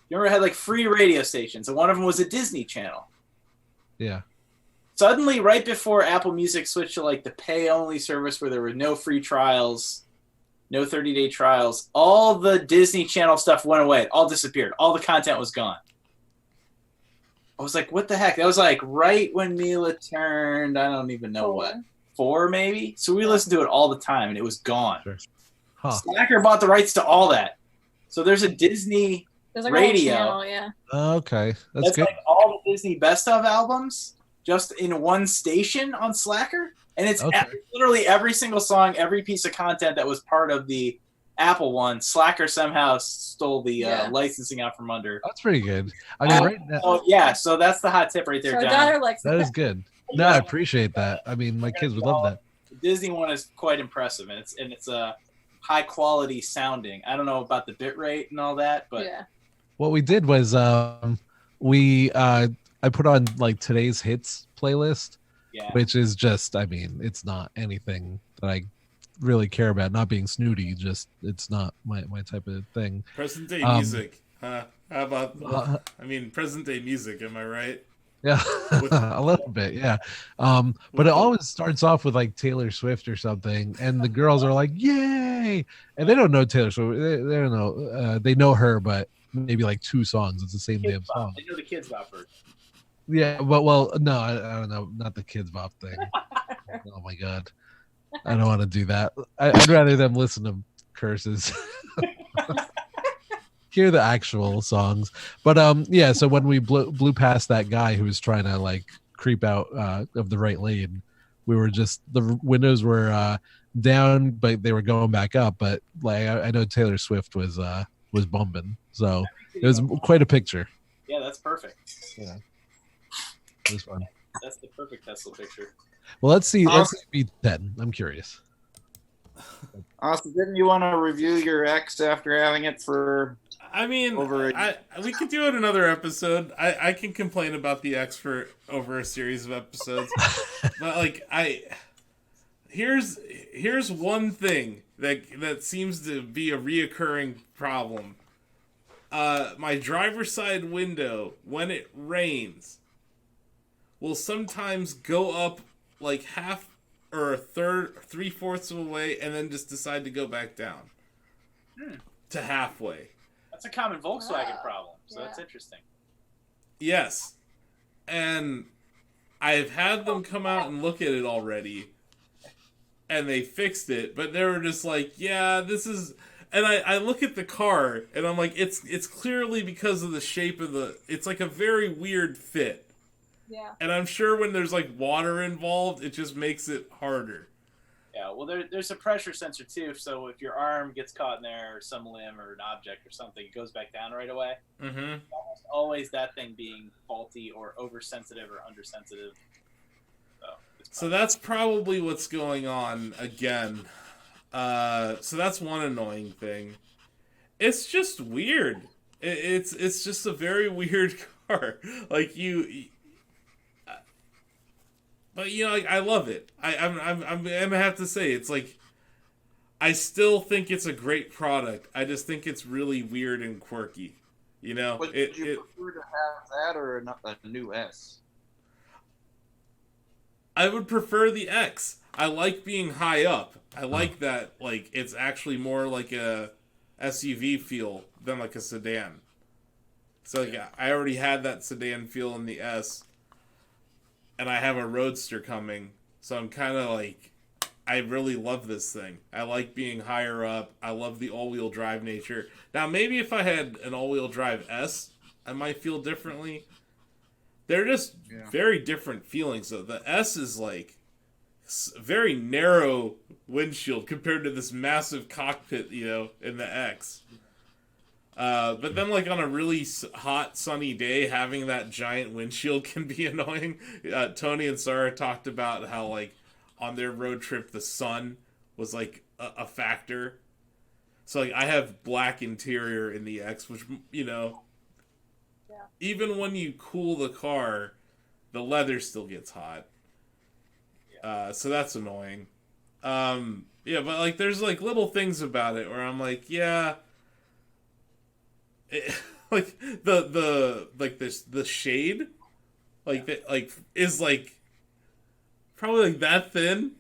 You remember it had like free radio stations, and one of them was a Disney channel. Yeah. Suddenly, right before Apple Music switched to like the pay-only service where there were no free trials, no 30-day trials, all the Disney Channel stuff went away. It all disappeared. All the content was gone. I was like, what the heck? That was like right when Mila turned, I don't even know what, 4 maybe? So we listened to it all the time, and it was gone. Sure. Huh. Slacker bought the rights to all that. So there's a Disney There's like radio. a whole channel, yeah. Okay, that's That's good. like all the Disney best of albums just in one station on Slacker. And it's Okay. literally every single song, every piece of content that was part of the Apple one. Slacker somehow stole the licensing out from under. That's pretty good. I mean, right now, Oh yeah, so that's the hot tip right there, So our John. daughter likes that is good. No, I appreciate that. I mean, my kids would love that. The Disney one is quite impressive, and it's a high quality sounding. I don't know about the bit rate and all that, but Yeah. What we did was I put on like today's hits playlist, yeah. which is just, I mean, it's not anything that I really care about. Not being snooty, just it's not my type of thing. Present day music. How about? I mean, present day music. Am I right? Yeah, a little bit, yeah. But it always starts off with like Taylor Swift or something, and the girls are like, "Yay!" And they don't know Taylor Swift. They don't know. They know her, but maybe like 2 songs. It's the same damn song. They know the Kids Bop version. Yeah, but well, no, I don't know. Not the Kids Bop thing. Oh my god, I don't want to do that. I'd rather them listen to curses. Hear the actual songs. But yeah, so when we blew past that guy who was trying to like creep out of the right lane, we were just, the windows were down, but they were going back up. But like I know Taylor Swift was bumping, so it was quite a picture. Yeah, that's perfect. Yeah, it was fun. That's the perfect Tesla picture. Well, let's see B10. I'm curious. Austin, didn't you want to review your X after having it for? I mean, we could do it another episode. I can complain about the X for over a series of episodes, but like here's one thing that seems to be a reoccurring problem. My driver's side window, when it rains, will sometimes go up like half or a third, 3/4 of the way, and then just decide to go back down to halfway. That's a common Volkswagen problem, so that's interesting. Yes. And I've had them come out and look at it already, and they fixed it, but they were just like, yeah, this is... And I look at the car, and I'm like, it's clearly because of the shape of the... It's like a very weird fit. Yeah. And I'm sure when there's like water involved, it just makes it harder. Yeah, well, there's a pressure sensor too, so if your arm gets caught in there, or some limb or an object or something, it goes back down right away. Mm-hmm. Almost always that thing being faulty or oversensitive or undersensitive. So that's probably what's going on again. So that's one annoying thing. It's just weird. It's just a very weird car. Like but you know, like, I love it. I'm gonna have to say, it's like, I still think it's a great product. I just think it's really weird and quirky. You know, Would you prefer to have that or a new S? I would prefer the X. I like being high up. I like that, like, it's actually more like a SUV feel than like a sedan. So yeah, I already had that sedan feel in the S. And I have a Roadster coming, so I'm kind of like, I really love this thing. I like being higher up. I love the all-wheel drive nature. Now, maybe if I had an all-wheel drive S, I might feel differently. They're just very different feelings, though. The S is like very narrow windshield compared to this massive cockpit, you know, in the X. But then, like, on a really hot, sunny day, having that giant windshield can be annoying. Tony and Sara talked about how, like, on their road trip, the sun was, like, a factor. So, like, I have black interior in the X, which, you know, even when you cool the car, the leather still gets hot. So that's annoying. Yeah, but, like, there's, like, little things about it where I'm like, yeah... like the shade, like is like probably like that thin,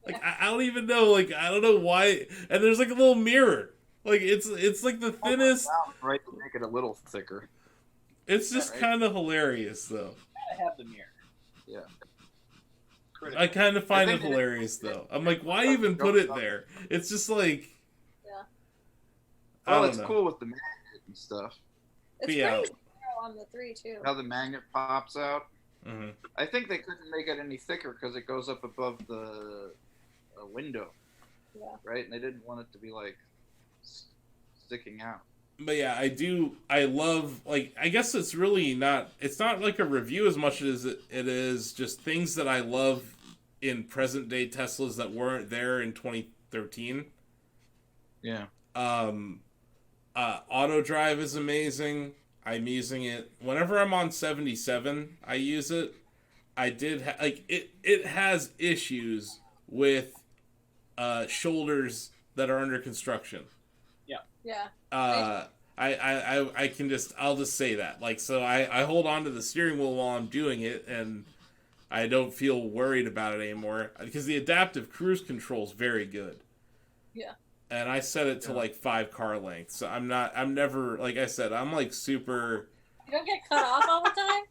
Like I don't even know. Like I don't know why. And there's like a little mirror. Like it's like the thinnest. Right to make it a little thicker. It's just right? kind of hilarious though. I have the mirror. Yeah. Critical. I kind of find it think hilarious though. I'm like, why even put it there? It's just like. Yeah. I Well, don't it's know. cool with the magnet and stuff. It's Yeah. pretty narrow on the 3 too. How the magnet pops out. Mhm. I think they couldn't make it any thicker because it goes up above the window, Yeah. right? And they didn't want it to be like sticking out. But yeah, I love, like, I guess it's really not, it's not like a review as much as it is just things that I love in present day Teslas that weren't there in 2013. Yeah. Auto drive is amazing. I'm using it whenever I'm on 77. I use it. I did like it has issues with shoulders that are under construction. Yeah. I can just, I'll just say that. Like, so I hold on to the steering wheel while I'm doing it, and I don't feel worried about it anymore because the adaptive cruise control is very good. Yeah. And I set it to like 5 car lengths. So I'm never, like I said, I'm like super. You don't get cut off all the time?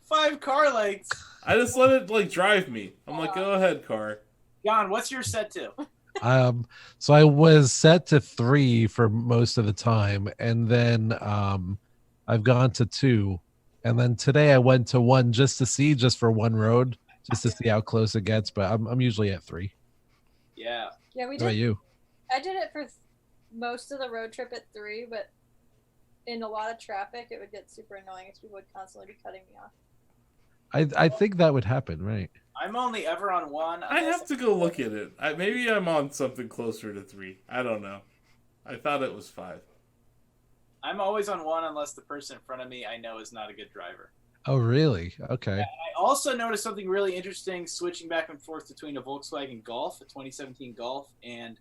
5 car lengths. I just let it like drive me. I'm like, go ahead, car. John, what's your set to? So I was set to 3 for most of the time, and then I've gone to 2, and then today I went to 1 just for one road, just to see how close it gets. But I'm usually at 3. Yeah. Yeah, we What about did. you? I did it for most of the road trip at 3, but in a lot of traffic, it would get super annoying as people would constantly be cutting me off. I think that would happen, right? I'm only ever on 1. I have to go look at it. Maybe I'm on something closer to 3. I don't know. I thought it was 5. I'm always on 1 unless the person in front of me I know is not a good driver. Oh, really? Okay. I also noticed something really interesting switching back and forth between a Volkswagen Golf, a 2017 Golf, and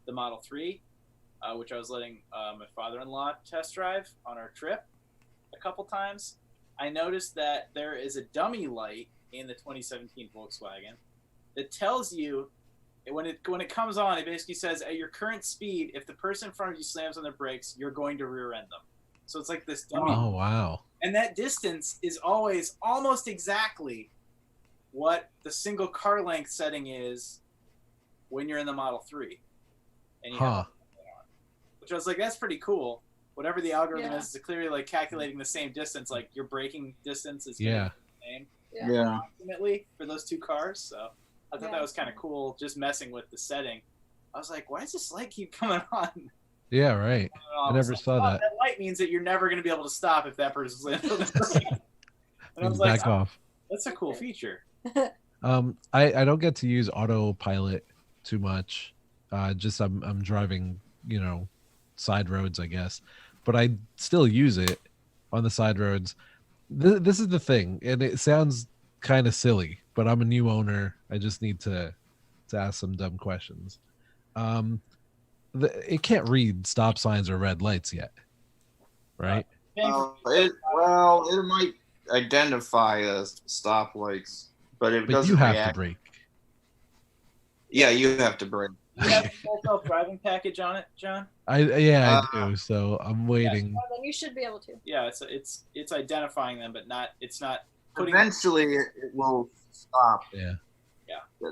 the Model 3, which I was letting my father-in-law test drive on our trip a couple times. I noticed that there is a dummy light in the 2017 Volkswagen that tells you when it comes on, it basically says at your current speed, if the person in front of you slams on their brakes, you're going to rear end them. So it's like this dummy. Oh, wow. And that distance is always almost exactly what the single car length setting is when you're in the Model 3. And you have which I was like, that's pretty cool. Whatever the algorithm is, it's clearly like calculating the same distance, like your braking distance is the same. Yeah. Ultimately for those 2 cars. So I thought that was kind of cool, just messing with the setting. I was like, why does this light keep coming on? Yeah, right. I never saw that. That light means that you're never going to be able to stop if that person's landing on the brake. And I was Back like, off. that's a cool feature. I don't get to use autopilot too much. Just I'm driving, side roads, I guess, but I still use it on the side roads. This is the thing, and it sounds kind of silly, but I'm a new owner. I just need to ask some dumb questions. It can't read stop signs or red lights yet, right? It might identify as stoplights, but it doesn't you have react. to brake. Yeah, you have to brake. You have a full self-driving package on it, John? I do. So I'm waiting. Well, then you should be able to. Yeah, it's identifying them, but it's not putting. Eventually, it will stop. Yeah.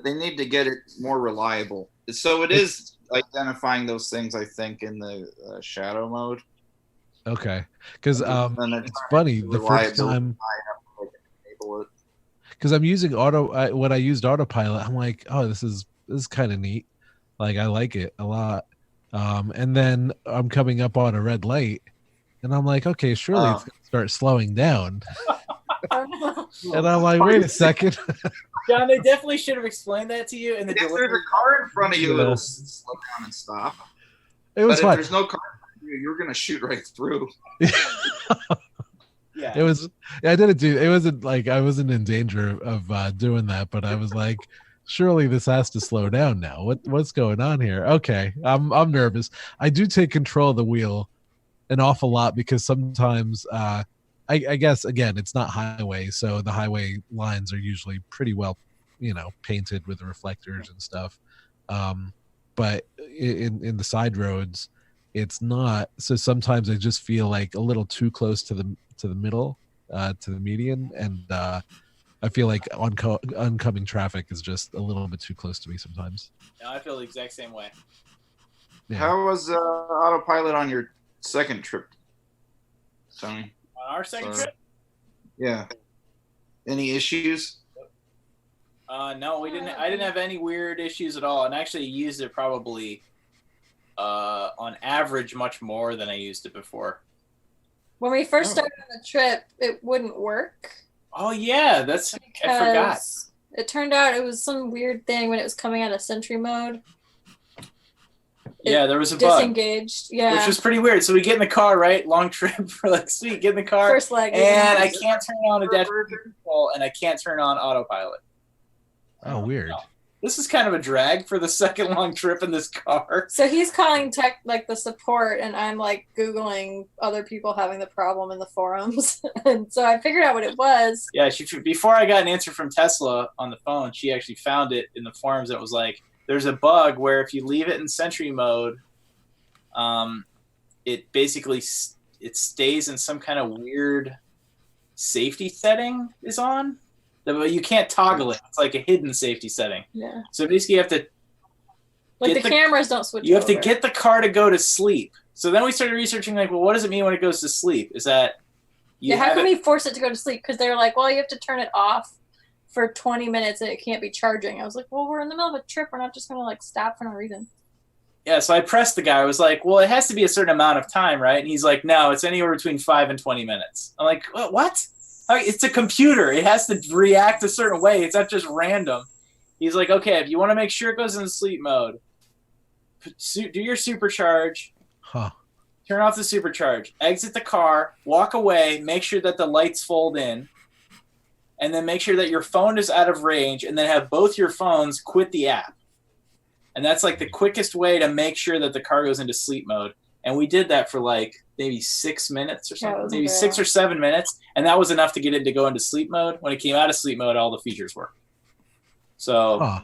They need to get it more reliable. So it is identifying those things, I think, in the shadow mode. Okay, because it's it's funny. The first time, because I'm using when I used autopilot, I'm like, oh, this is kind of neat. Like I like it a lot. And then I'm coming up on a red light, and I'm like, okay, surely it's gonna start slowing down. And I'm like, wait a second. John, they definitely should have explained that to you in the if delivery. there's a car in front of you, it'll slow down and stop. It was but fun. if there's no car in front of you, you're gonna shoot right through. Yeah. It was. I didn't do. It wasn't like I wasn't in danger of doing that, but I was like, surely this has to slow down now. What's going on here? Okay, I'm nervous. I do take control of the wheel an awful lot because sometimes I guess again it's not highway, so the highway lines are usually pretty well painted with reflectors and stuff. But in the side roads, it's not. So sometimes I just feel like a little too close to the middle, to the median, and I feel like oncoming traffic is just a little bit too close to me sometimes. No, I feel the exact same way. Yeah. How was autopilot on your second trip, Tony? On our second trip? Yeah. Any issues? No, we didn't. I didn't have any weird issues at all, and actually used it probably on average much more than I used it before. When we first started on the trip, it wouldn't work. Oh yeah, I forgot. It turned out it was some weird thing when it was coming out of Sentry mode. Yeah, there was a bug. Disengaged, yeah. Which was pretty weird. So we get in the car, right? Long trip. For like, sweet, get in the car. First leg. And I can't turn on adaptive control, and I can't turn on autopilot. Oh, weird. This is kind of a drag for the second long trip in this car. So he's calling the support, and I'm like Googling other people having the problem in the forums. And so I figured out what it was. Yeah, before I got an answer from Tesla on the phone, she actually found it in the forums. It was like, there's a bug where if you leave it in Sentry mode, it basically it stays in some kind of weird safety setting is on. But you can't toggle it. It's like a hidden safety setting. Yeah. So basically you have to... Like the cameras don't switch over. You have to get the car to go to sleep. So then we started researching, like, well, what does it mean when it goes to sleep? Is that... how can we force it to go to sleep? Because they were like, well, you have to turn it off for 20 minutes and it can't be charging. I was like, well, we're in the middle of a trip. We're not just going to like stop for no reason. Yeah, so I pressed the guy. I was like, well, it has to be a certain amount of time, right? And he's like, no, it's anywhere between 5 and 20 minutes. I'm like, what? It's a computer. It has to react a certain way. It's not just random. He's like, okay, if you want to make sure it goes into sleep mode, do your supercharge. Huh. Turn off the supercharge. Exit the car. Walk away. Make sure that the lights fold in. And then make sure that your phone is out of range. And then have both your phones quit the app. And that's like the quickest way to make sure that the car goes into sleep mode. And we did that for like maybe 6 minutes or something. Maybe 6 or 7 minutes. And that was enough to get it to go into sleep mode. When it came out of sleep mode, all the features worked. So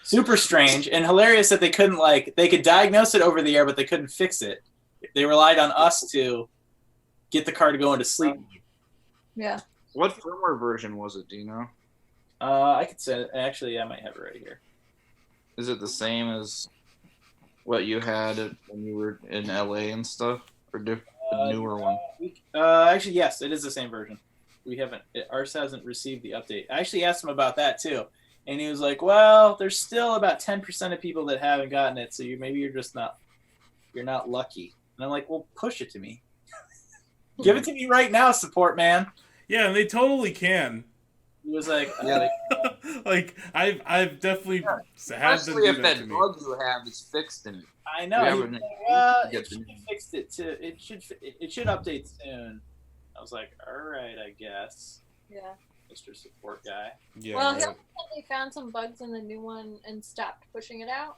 super strange and hilarious that they couldn't they could diagnose it over the air, but they couldn't fix it. They relied on us to get the car to go into sleep. Yeah. What firmware version was it? Do you know? I could say it. Actually, I might have it right here. Is it the same as what you had when you were in LA and stuff, or a newer one? Actually, yes, it is the same version. We haven't. Ours hasn't received the update. I actually asked him about that too, and he was like, "Well, there's still about 10% of people that haven't gotten it, so maybe you're just not lucky." And I'm like, "Well, push it to me. Give it to me right now, support man." Yeah, and they totally can. He was like, like I've definitely had them do if that to me. bug you have is fixed in it. I know. It should have fixed it too. It should update soon. I was like, all right, I guess. Yeah. Mr. Support guy. Yeah. Well, he they found some bugs in the new one and stopped pushing it out.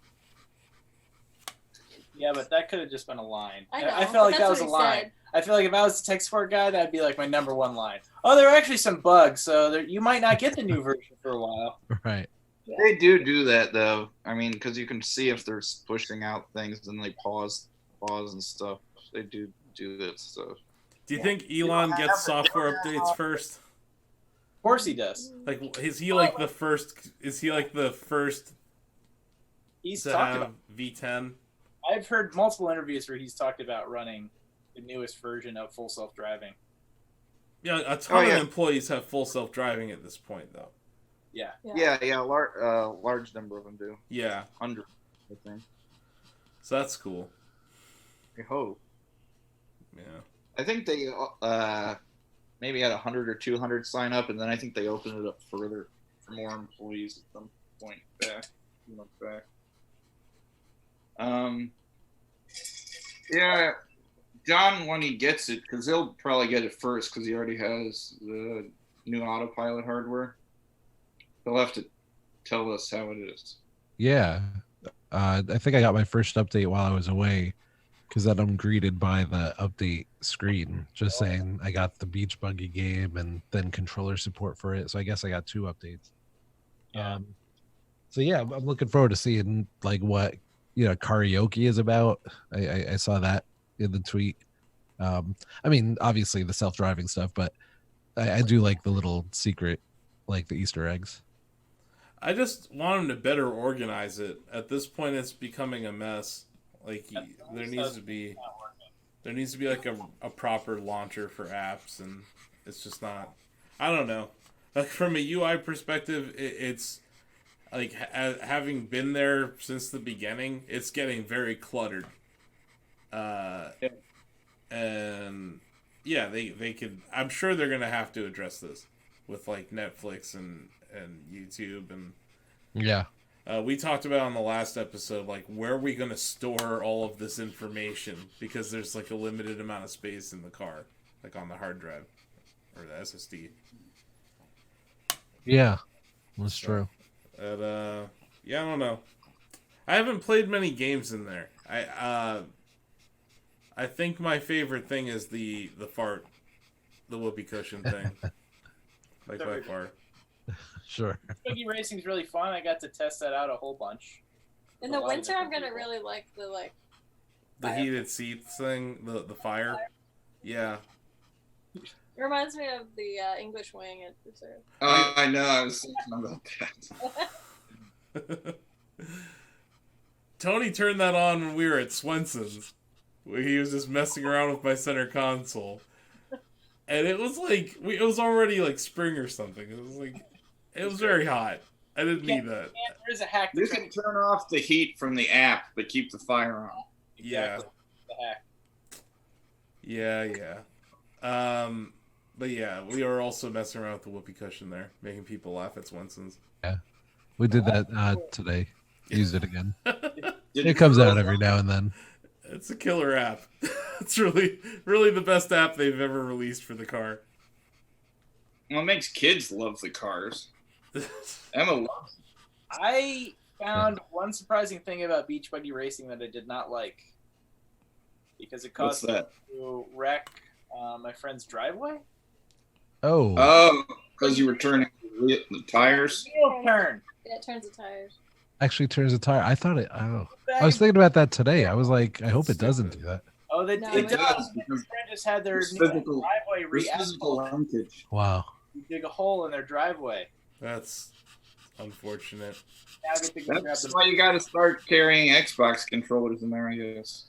Yeah, but that could have just been a line. I know. I felt like that was a line. Said. I feel like if I was the tech support guy, that'd be like my number one line. Oh, there are actually some bugs, so you might not get the new version for a while. Right. Yeah. They do that though. I mean, because you can see if they're pushing out things and they pause and stuff. They do that stuff. Do you think Elon gets software updates first? Of course he does. Like, is he like the first? Is he like the first He's to talked have about. V10? I've heard multiple interviews where he's talked about running the newest version of full self-driving. Yeah, a ton of employees have full self-driving at this point, though. Yeah. Large number of them do. Yeah. 100, I think. So that's cool. I hope. Yeah. I think they maybe had 100 or 200 sign up, and then I think they opened it up further for more employees at some point back. Yeah, John, when he gets it, because he'll probably get it first because he already has the new autopilot hardware. He'll have to tell us how it is. Yeah. I think I got my first update while I was away because then I'm greeted by the update screen just saying I got the beach buggy game and then controller support for it. So I guess I got 2 updates. Yeah. So yeah, I'm looking forward to seeing like what karaoke is about. I saw that in the tweet. I mean, obviously the self-driving stuff, but I do like the little secret, like the Easter eggs. I just want them to better organize it. At this point, it's becoming a mess. Like there needs to be like a proper launcher for apps, and it's just not. I don't know. Like from a UI perspective, it's like having been there since the beginning, it's getting very cluttered. And yeah, they could. I'm sure they're gonna have to address this with like Netflix and YouTube and Yeah. we talked about on the last episode, like, where are we going to store all of this information? Because there's, like, a limited amount of space in the car, like on the hard drive or the SSD. Yeah, that's true. But, yeah, I don't know. I haven't played many games in there. I think my favorite thing is the fart, the whoopee cushion thing. Like, by far. Sure. Buggy racing's really fun. I got to test that out a whole bunch. In the winter, I'm gonna really like the heated seats thing, the fire. Yeah. It reminds me of the English wing at Preserve. I know. I was thinking about that. Tony turned that on when we were at Swenson's, where he was just messing around with my center console, and it was like it was already like spring or something. It was very hot. I didn't need that. There is a hack. You can turn off the heat from the app, but keep the fire on. Exactly. The hack. Yeah. But yeah, we are also messing around with the whoopee cushion there, making people laugh at Swenson's. Yeah, we did that today. Used it again. Did It comes out every now and then. It's a killer app. It's really the best app they've ever released for the car. Well, it makes kids love the cars. Emma loves it. I found one surprising thing about beach buggy racing that I did not like, because it caused me to wreck my friend's driveway. Oh, because you were turning the tires. Wheel turn. Yeah, it turns the tires. actually turns the tire. I thought it. Oh, I was thinking about that today. I was like, I hope it doesn't do that. Oh, No, it it does. does, My because friend just had their it's new physical- driveway There's physical re-asphalt. linkage. Wow. You dig a hole in their driveway. That's unfortunate. Now I get to go grab That's them. why you got to start carrying Xbox controllers in there, I guess.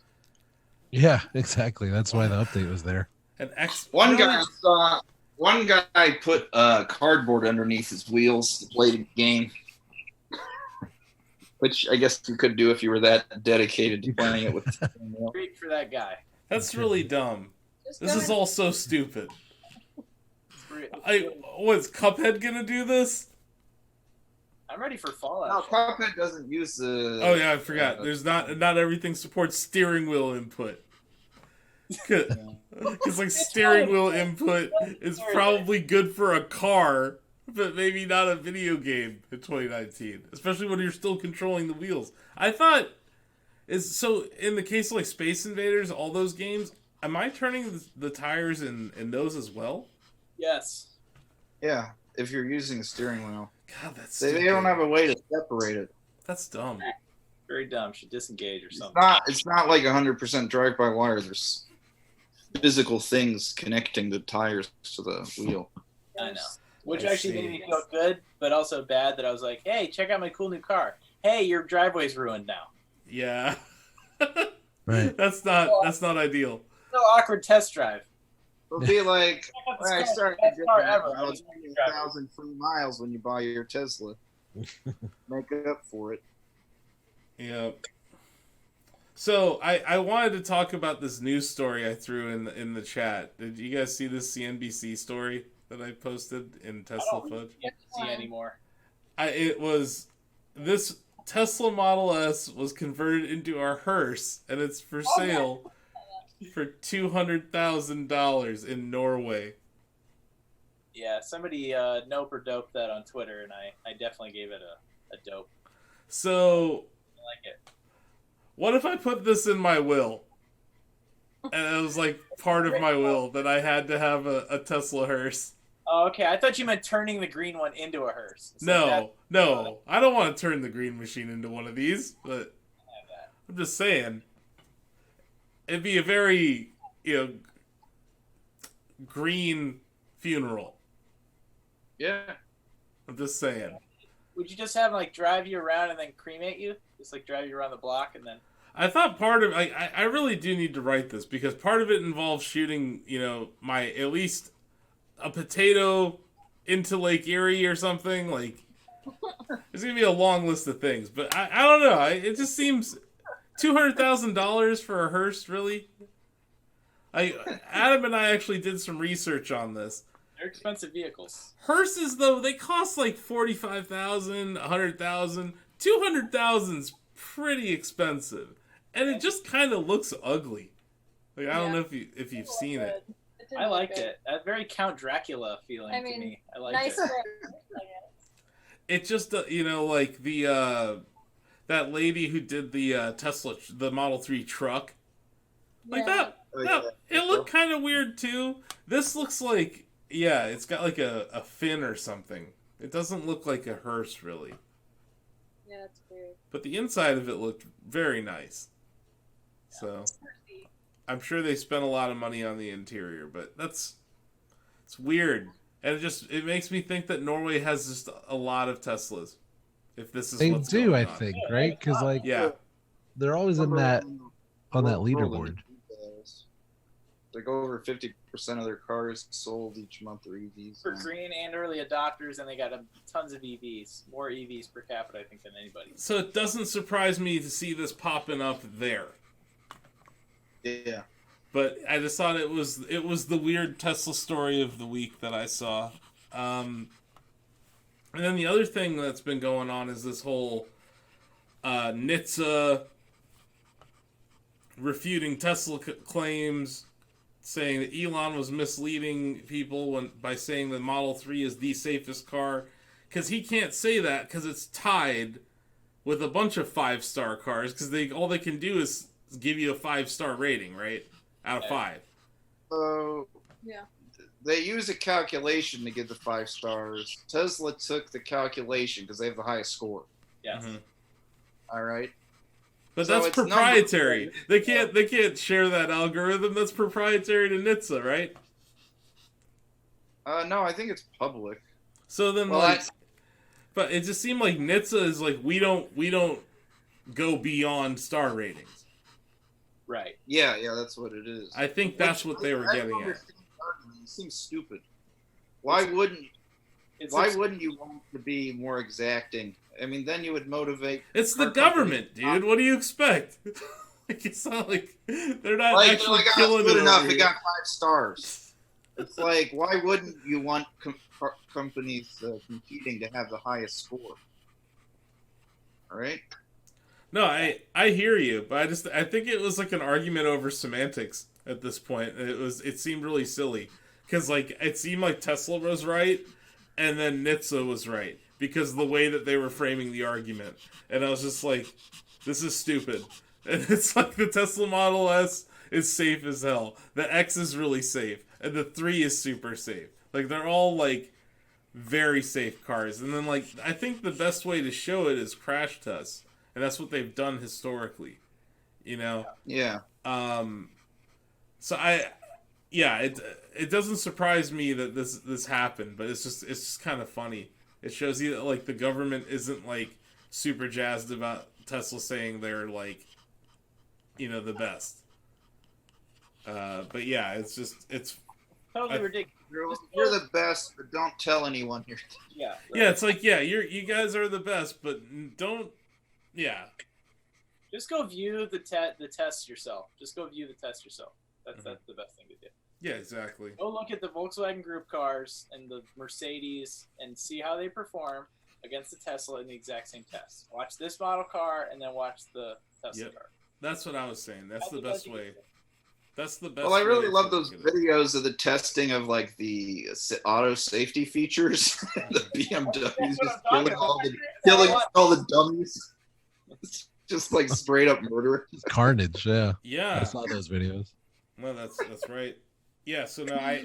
Yeah, exactly. That's why the update was there. An X. One guy put cardboard underneath his wheels to play the game, which I guess you could do if you were that dedicated to playing it with. Great for that guy. That's really dumb. Just This go is in- all so stupid. I'm What's Cuphead gonna do this? ready for No, Fallout. Cuphead doesn't use the. Oh yeah, I forgot. There's not everything supports steering wheel input. Because like steering wheel input is probably good for a car, but maybe not a video game in 2019, especially when you're still controlling the wheels. I thought is so in the case of like Space Invaders, all those games. Am I turning the tires in those as well? Yes. Yeah, if you're using the steering wheel, God, that's they stupid. don't have a way to separate it. That's dumb. Very dumb. Should disengage or It's something. not like 100% drive-by-wire. There's physical things connecting the tires to the wheel. I know. Which I actually see. made me feel good, but also bad that I was like, hey, check out my cool new car. Hey, your driveway's ruined now. Yeah. Right. That's not ideal. No awkward test drive. It'll be like Check out when I this car. started Best doing car that, ever. I was making 1,000 free miles when you buy your Tesla. Make up for it. Yep. So I wanted to talk about this news story I threw in the chat. Did you guys see this CNBC story that I posted in I Tesla don't Fudge? get to see anymore. It was this Tesla Model S was converted into a hearse, and it's for sale for $200,000 in Norway. Yeah, somebody nope or dope that on Twitter, and I definitely gave it a dope. So I like it. what if I put this in my will? And it was like part of my will that I had to have a Tesla hearse. Oh, okay. I thought you meant turning the green one into a hearse. It's No, I don't want to turn the green machine into one of these, but I'm just saying, it'd be a very, green funeral. Yeah. I'm just saying. Would you just have like drive you around and then cremate you? Just like drive you around the block and then. I thought part of I really do need to write this because part of it involves shooting, my at least a potato into Lake Erie or something. Like, there's gonna be a long list of things, but I don't know. It just seems $200,000 for a hearse, really. Adam and I actually did some research on this. They're expensive vehicles. Hearses, though, they cost like $45,000, $100,000. $200,000's pretty expensive, and it just kind of looks ugly. Like, I don't know if you've seen it. I liked it. A very Count Dracula feeling to me. I liked it. It just, like the that lady who did the Tesla, the Model 3 truck, like that. It looked kind of weird too. This looks like, it's got like a fin or something. It doesn't look like a hearse really. Yeah, it's weird. But the inside of it looked very nice. So I'm sure they spent a lot of money on the interior, but it's weird. And it makes me think that Norway has just a lot of Teslas. If this is what's going on. I think, right? Because they're always in that on that leaderboard. Like over 50% of their cars sold each month are EVs. For green and early adopters, and they got tons of EVs. More EVs per capita, I think, than anybody. So it doesn't surprise me to see this popping up there. Yeah. But I just thought it was the weird Tesla story of the week that I saw. And then the other thing that's been going on is this whole NHTSA refuting Tesla claims, saying that Elon was misleading people by saying the Model 3 is the safest car. Because he can't say that because it's tied with a bunch of 5-star cars. Because all they can do is give you a 5-star rating, right? Out of 5. So yeah, they use a calculation to get the 5 stars. Tesla took the calculation because they have the highest score. Yes. Mm-hmm. All right. But so that's proprietary. They can't share that algorithm. That's proprietary to NHTSA, right? No, I think it's public. So then, but it just seemed like NHTSA is like we don't go beyond star ratings. Right. Yeah, that's what it is. I think that's what they were getting at. It seems stupid. Why wouldn't you want to be more exacting? I mean, then you would motivate. It's the government, dude. What do you expect? Like, it's not like they're not actually killing it. Enough. It got 5 stars. It's like, why wouldn't you want companies competing to have the highest score? All right. No, I hear you, but I think it was like an argument over semantics at this point. It seemed really silly because like it seemed like Tesla was right, and then NHTSA was right because of the way that they were framing the argument, and I was just like, this is stupid. And it's like the Tesla Model S is safe as hell, the X is really safe, and the 3 is super safe. Like they're all like very safe cars, and then like I think the best way to show it is crash tests. And that's what they've done historically, Yeah. So it doesn't surprise me that this happened, but it's just kind of funny. It shows you that like the government isn't like super jazzed about Tesla saying they're like, the best. But yeah, it's totally ridiculous. You're the best, but don't tell anyone you're. Yeah. Right. Yeah, it's like you guys are the best, but don't. Yeah. Just go view the test yourself. Just go view the test yourself. That's the best thing to do. Yeah, exactly. Go look at the Volkswagen Group cars and the Mercedes and see how they perform against the Tesla in the exact same test. Watch this model car and then watch the Tesla car. That's what I was saying. That's the best way. That's the best. Well, I really love those videos of the testing of like the auto safety features. The BMWs just killing all the dummies. It's just like straight up murder. Carnage, yeah. Yeah. I saw those videos. Well, that's right. Yeah, so now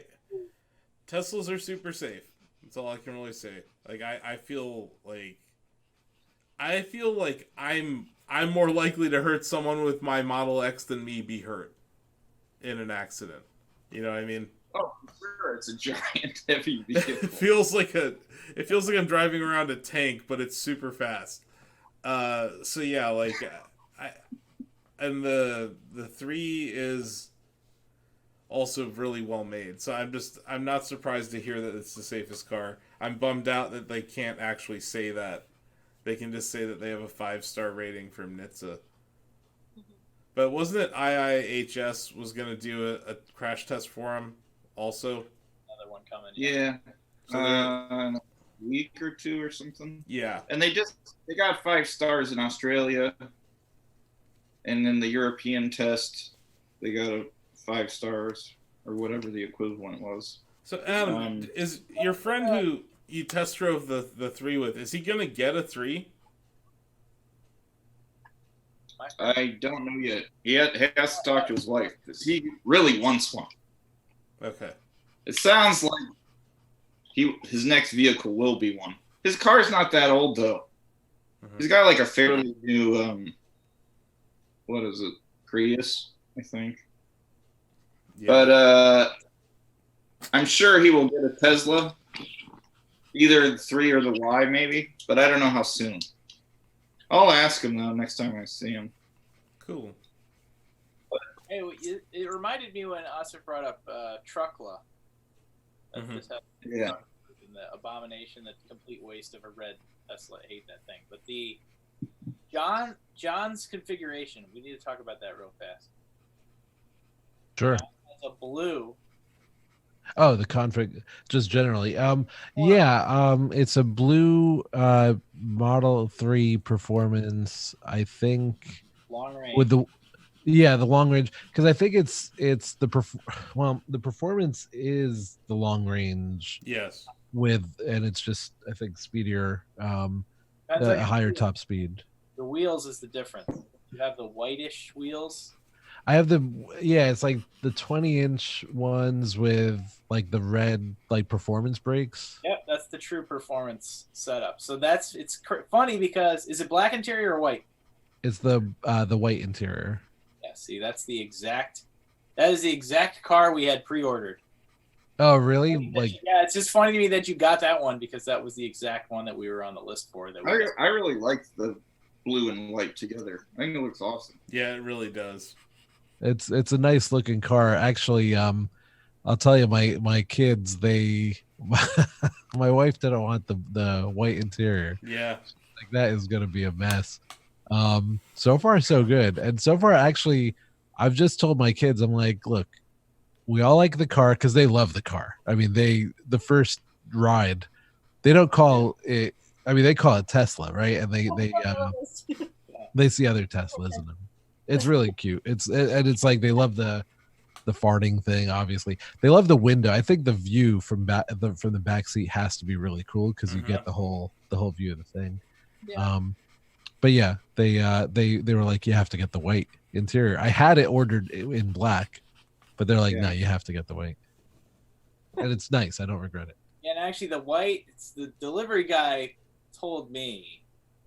Teslas are super safe. That's all I can really say. Like I feel like I'm more likely to hurt someone with my Model X than me be hurt in an accident. You know what I mean? Oh, for sure, it's a giant heavy vehicle. It feels like I'm driving around a tank, but it's super fast. So yeah, like and the 3 is also really well made. So I'm not surprised to hear that it's the safest car. I'm bummed out that they can't actually say that. They can just say that they have a 5-star rating from NHTSA. But wasn't it IIHS was going to do a crash test for them also? Another one coming. Yeah. So A week or two or something. yeah. And they got 5 stars in Australia. And then the European test, they got a 5 stars or whatever the equivalent was. So Adam, is your friend who you test drove the 3 with, is he going to get a 3? I don't know yet. He has to talk to his wife because he really wants one. Okay. It sounds like his next vehicle will be one. His car's not that old though. Mm-hmm. He's got like a fairly new what is it? Prius, I think. Yeah. But I'm sure he will get a Tesla. Either the 3 or the Y maybe, but I don't know how soon. I'll ask him though next time I see him. Cool. Hey, it reminded me when Asif brought up Truckla. Yeah. The abomination, the complete waste of a red Tesla. I hate that thing. But the John's configuration, we need to talk about that real fast. Sure. John has a blue. Oh, the config, just generally. It's a blue Model 3 Performance, I think. Long range. With the long range, because I think it's the Performance is the long range. Yes. And it's just, I think, speedier, Depends a higher top speed. The wheels is the difference. You have the whitish wheels. I have it's like the 20-inch ones with like the red like performance brakes. Yep, that's the true performance setup. So it's funny because is it black interior or white? It's the white interior. Yeah, see, that is the exact car we had pre-ordered. Oh, really? Yeah, it's just funny to me that you got that one because that was the exact one that we were on the list for. I really like the blue and white together. I think it looks awesome. Yeah, it really does. It's a nice looking car. Actually, I'll tell you, my kids, my wife didn't want the white interior. Yeah. Like that is gonna be a mess. So far so good. And so far actually I've just told my kids, I'm like, look, we all like the car because they love the car. I mean, the first ride, they don't call it, I mean, they call it Tesla, right? And they see other Teslas in them. It's really cute. It's like they love the farting thing. Obviously, they love the window. I think the view from the back seat has to be really cool because you get the whole view of the thing. Yeah. But yeah, they were like, you have to get the white interior. I had it ordered in black, but they're like, no, you have to get the white. And it's nice. I don't regret it. And actually, the white, the delivery guy told me,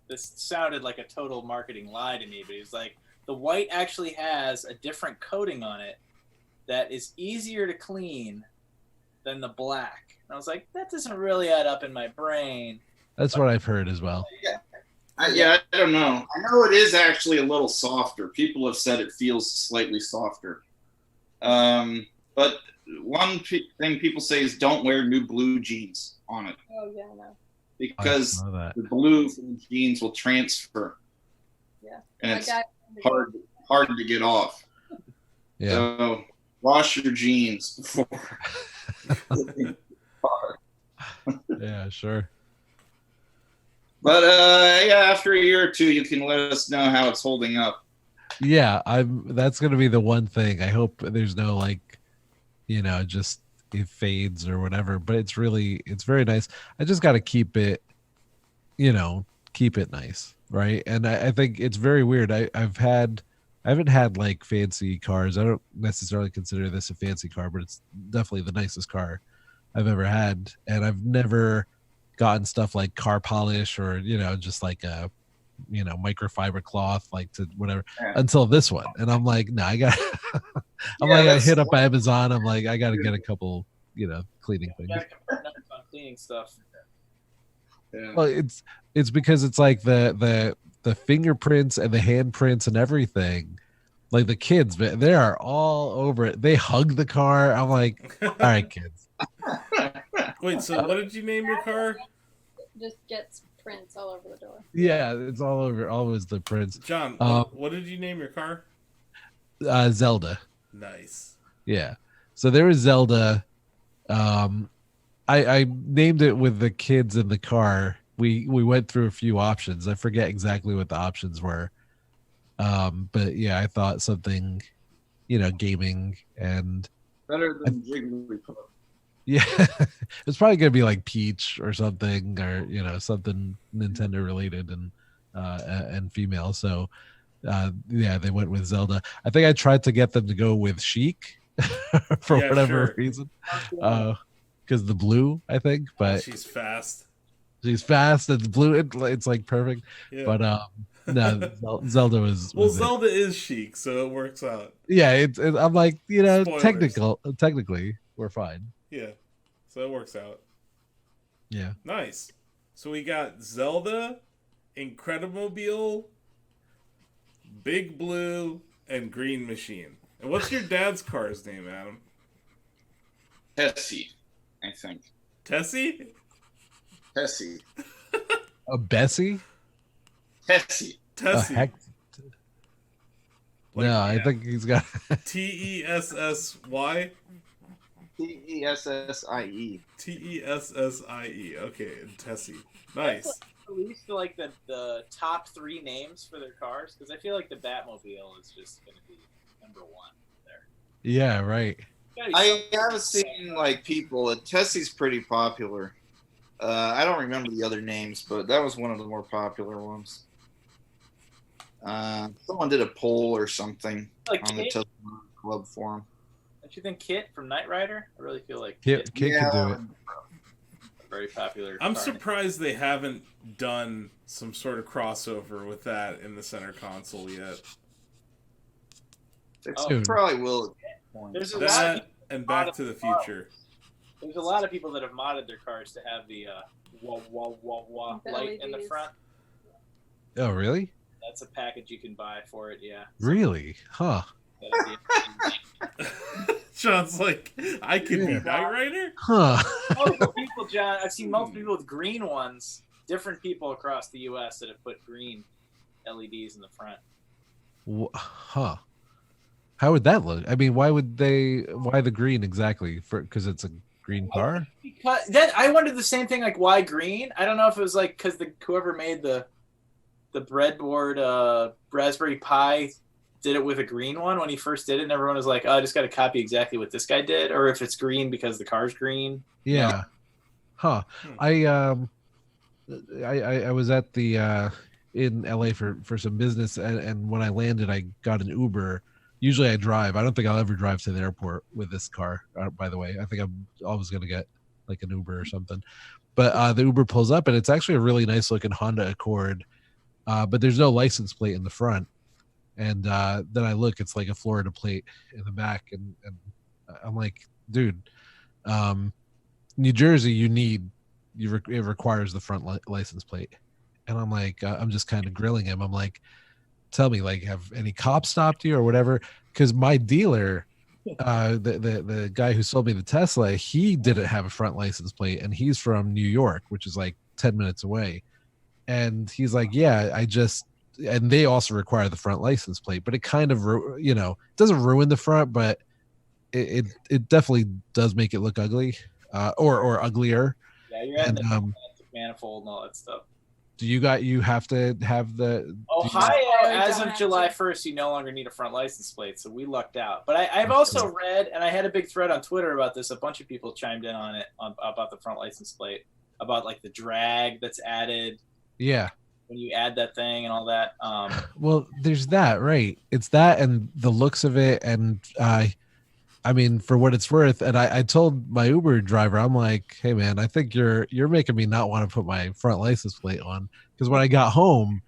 this sounded like a total marketing lie to me, but he was like, the white actually has a different coating on it that is easier to clean than the black. And I was like, that doesn't really add up in my brain. That's what I've heard as well. I don't know. I know it is actually a little softer. People have said it feels slightly softer. But one thing people say is don't wear new blue jeans on it. Oh, yeah, no. Because the blue from the jeans will transfer. Yeah. And it's hard to get off. Yeah. So wash your jeans before. Yeah, sure. But after a year or two, you can let us know how it's holding up. Yeah, that's gonna be the one thing. I hope there's no just it fades or whatever. But it's very nice. I just got to keep it nice, right? And I think it's very weird. I haven't had like fancy cars. I don't necessarily consider this a fancy car, but it's definitely the nicest car I've ever had, and I've never gotten stuff like car polish or just like a microfiber cloth, like to whatever, Yeah. until this one. And I'm like, no, I got I that's hit up Amazon. I'm like, I got to get a couple, cleaning things. Gotta compare notes on cleaning stuff. Yeah. Well, it's because it's like the fingerprints and the handprints and everything. Like the kids, they are all over it. They hug the car. I'm like, all right, kids. Wait, so what did you name your car? Just gets prints all over the door. Yeah, it's all over. Always the prints. John, what did you name your car? Zelda. Nice. Yeah. So there was Zelda. I named it with the kids in the car. We went through a few options. I forget exactly what the options were. But yeah, I thought something, gaming and Better than Jigglypuff. yeah, it's probably gonna be like Peach or something, or something Nintendo related and female. So yeah, they went with Zelda. I think I tried to get them to go with Sheik for whatever reason. Because the blue, I think, but she's fast. She's fast and the blue. It's like perfect. Yeah. But no, Zelda was. Well, Zelda is chic, so it works out. Yeah, I'm like, Spoilers. technically, we're fine. Yeah, so it works out. Yeah. Nice. So we got Zelda, Incredimobile, Big Blue, and Green Machine. And what's your dad's car's name, Adam? Tessie, I think. Tessie? Tessie. A Bessie? Tessie. Tessie. Heck. Like, no, I think he's got Tessy. Tessie. Tessie. Okay, and Tessie. Nice. At least like the top 3 names for their cars, because I feel like the Batmobile is just going to be number 1 there. Yeah, right. I haven't seen like people. Tessie's pretty popular. I don't remember the other names, but that was one of the more popular ones. Someone did a poll or something Like on the Kit? Tesla Club forum. Don't you think Kit from Knight Rider? I really feel like Kit could do it. a very popular I'm car. surprised they haven't done some sort of crossover with that in the center console yet. It probably will at that point. There's a lot of That people and Back to the Future. There's a lot of people that have modded their cars to have the wah wah wah wah The light in the LEDs. front. Oh, really? That's a package you can buy for it. Yeah. Really? Huh. That'd be- John's like, I could be Knight Rider? Huh. multiple people, John. I've seen multiple people with green ones. Different people across the U.S. that have put green LEDs in the front. Huh. How would that look? I mean, why the green exactly? Because it's a green car? Because then I wondered the same thing. Like, why green? I don't know if it was like because whoever made the breadboard Raspberry Pi did it with a green one when he first did it, and everyone was like, "Oh, I just got to copy exactly what this guy did," or if it's green because the car's green. Yeah. Huh. I was at the in LA for some business, and when I landed, I got an Uber. Usually I drive. I don't think I'll ever drive to the airport with this car, by the way. I think I'm always going to get like an Uber or something. But the Uber pulls up, and it's actually a really nice looking Honda Accord, but there's no license plate in the front. And then I look, it's like a Florida plate in the back. And I'm like, dude, New Jersey, it requires the front license plate. And I'm like, I'm just kind of grilling him. I'm like, tell me, like, have any cops stopped you or whatever? Because my dealer, the guy who sold me the Tesla, he didn't have a front license plate, and he's from New York, which is like 10 minutes away. And he's like, yeah, and they also require the front license plate, but it kind of, doesn't ruin the front, but it definitely does make it look ugly, or uglier. Yeah, you're at the manifold and all that stuff. Do you have to have the Ohio, as don't of have July to. 1st, you no longer need a front license plate, so we lucked out. But I've also read, and I had a big thread on Twitter about this. A bunch of people chimed in on it about the front license plate, about like the drag that's added. Yeah. When you add that thing and all that. Well, there's that, right? It's that and the looks of it, and I mean, for what it's worth, and I told my Uber driver, I'm like, hey man, I think you're making me not want to put my front license plate on, because when I got home,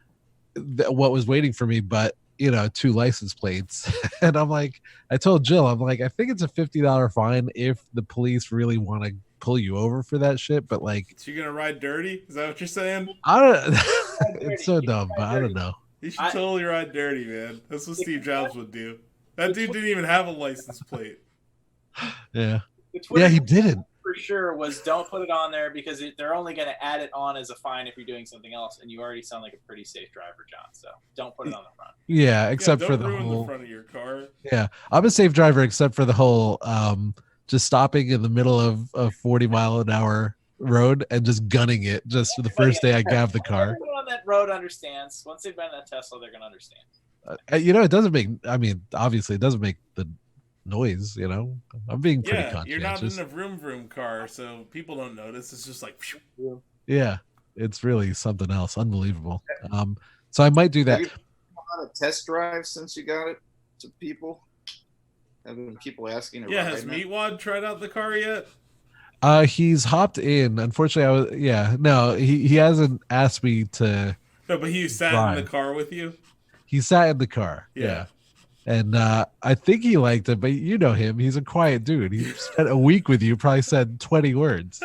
what was waiting for me but 2 license plates. And I'm like, I told Jill, I'm like, I think it's a $50 fine if the police really want to pull you over for that shit, but like, So you're gonna ride dirty? Is that what you're saying? I don't. It's so dumb, but I don't know. You should totally ride dirty, man. That's what Steve Jobs would do. That dude didn't even have a license plate. Yeah, Yeah, he didn't. For sure was don't put it on there because they're only going to add it on as a fine if you're doing something else, and you already sound like a pretty safe driver, John. So don't put it on the front. Yeah, except for don't the ruin whole the front of your car. Yeah, I'm a safe driver except for the whole just stopping in the middle of a 40-mile-an-hour road and just gunning it just the first day I have the car. Everyone on that road understands. Once they've been in that Tesla, they're going to understand. It doesn't make. I mean, obviously, it doesn't make the noise. I'm being pretty conscientious. You're not in a vroom vroom car, so people don't notice. It's just like, yeah, it's really something else. Unbelievable. So I might do that. Have you had a test drive since you got it to people? Have been people asking? Has Meatwad tried out the car yet? He's hopped in. Unfortunately, he hasn't asked me to. No, but he sat drive. in the car with you. He sat in the car. Yeah. And I think he liked it, but you know him. He's a quiet dude. He spent a week with you, probably said 20 words.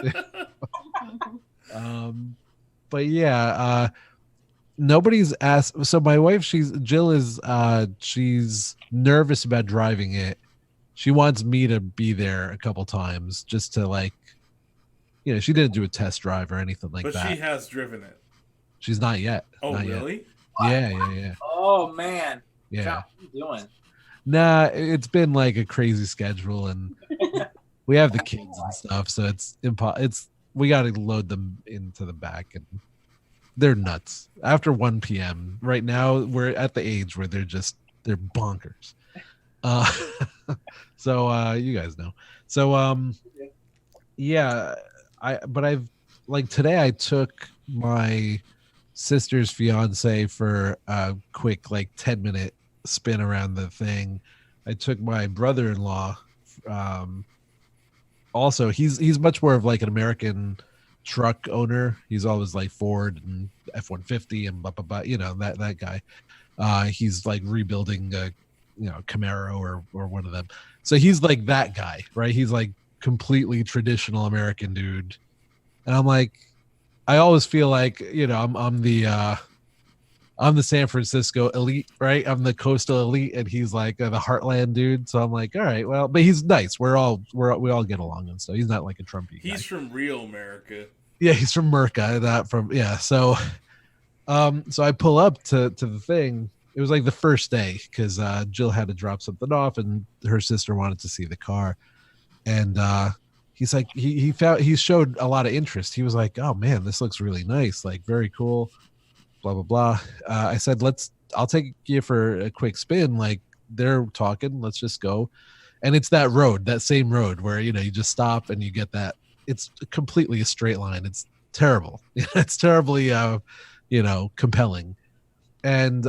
But yeah, nobody's asked. So my wife, Jill is she's nervous about driving it. She wants me to be there a couple times just to she didn't do a test drive or anything like that. But she has driven it. She's not yet. Oh, not really? Yet. Yeah. Oh, man. Yeah. John, what are you doing? Nah, it's been like a crazy schedule, and we have the kids and stuff, so we got to load them into the back, and they're nuts. After 1 p.m. right now, we're at the age where they're bonkers. So you guys know. So yeah, I've today I took my sister's fiance for a quick 10-minute spin around the thing. I took my brother-in-law. Also, he's much more of an American truck owner. He's always Ford and F-150 and blah blah blah. That guy. He's rebuilding a Camaro or one of them. So he's that guy, right? He's completely traditional American dude. And I always feel I'm the San Francisco elite, right? I'm the coastal elite, and he's the heartland dude. So I'm all right, well, but he's nice. We all get along and stuff. He's not a Trumpy guy. He's from real America. Yeah, he's from Merca, not from So, so I pull up to the thing. It was the first day because Jill had to drop something off, and her sister wanted to see the car, and he's he showed a lot of interest. He was oh man, this looks really nice, very cool. Blah blah blah. I said, I'll take you for a quick spin. They're talking, let's just go. And it's that same road where you just stop and you get that. It's completely a straight line. It's terrible. It's terribly compelling. And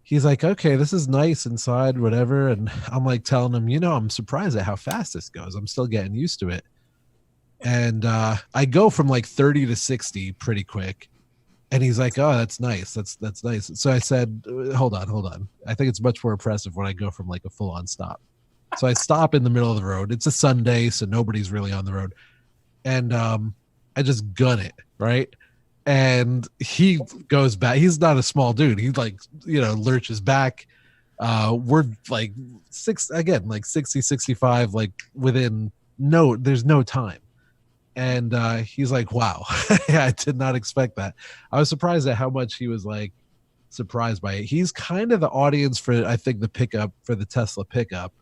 he's okay, this is nice inside, whatever. And I'm telling him, I'm surprised at how fast this goes. I'm still getting used to it. And I go from 30 to 60 pretty quick. And he's oh, that's nice. That's nice. So I said, hold on. I think it's much more impressive when I go from a full-on stop. So I stop in the middle of the road. It's a Sunday, so nobody's really on the road. And I just gun it, right? And he goes back. He's not a small dude. He lurches back. We're 60, 65, within there's no time. And he's wow. I did not expect that. I was surprised at how much he was surprised by it. He's kind of the audience for, I think, the pickup, for the Tesla pickup.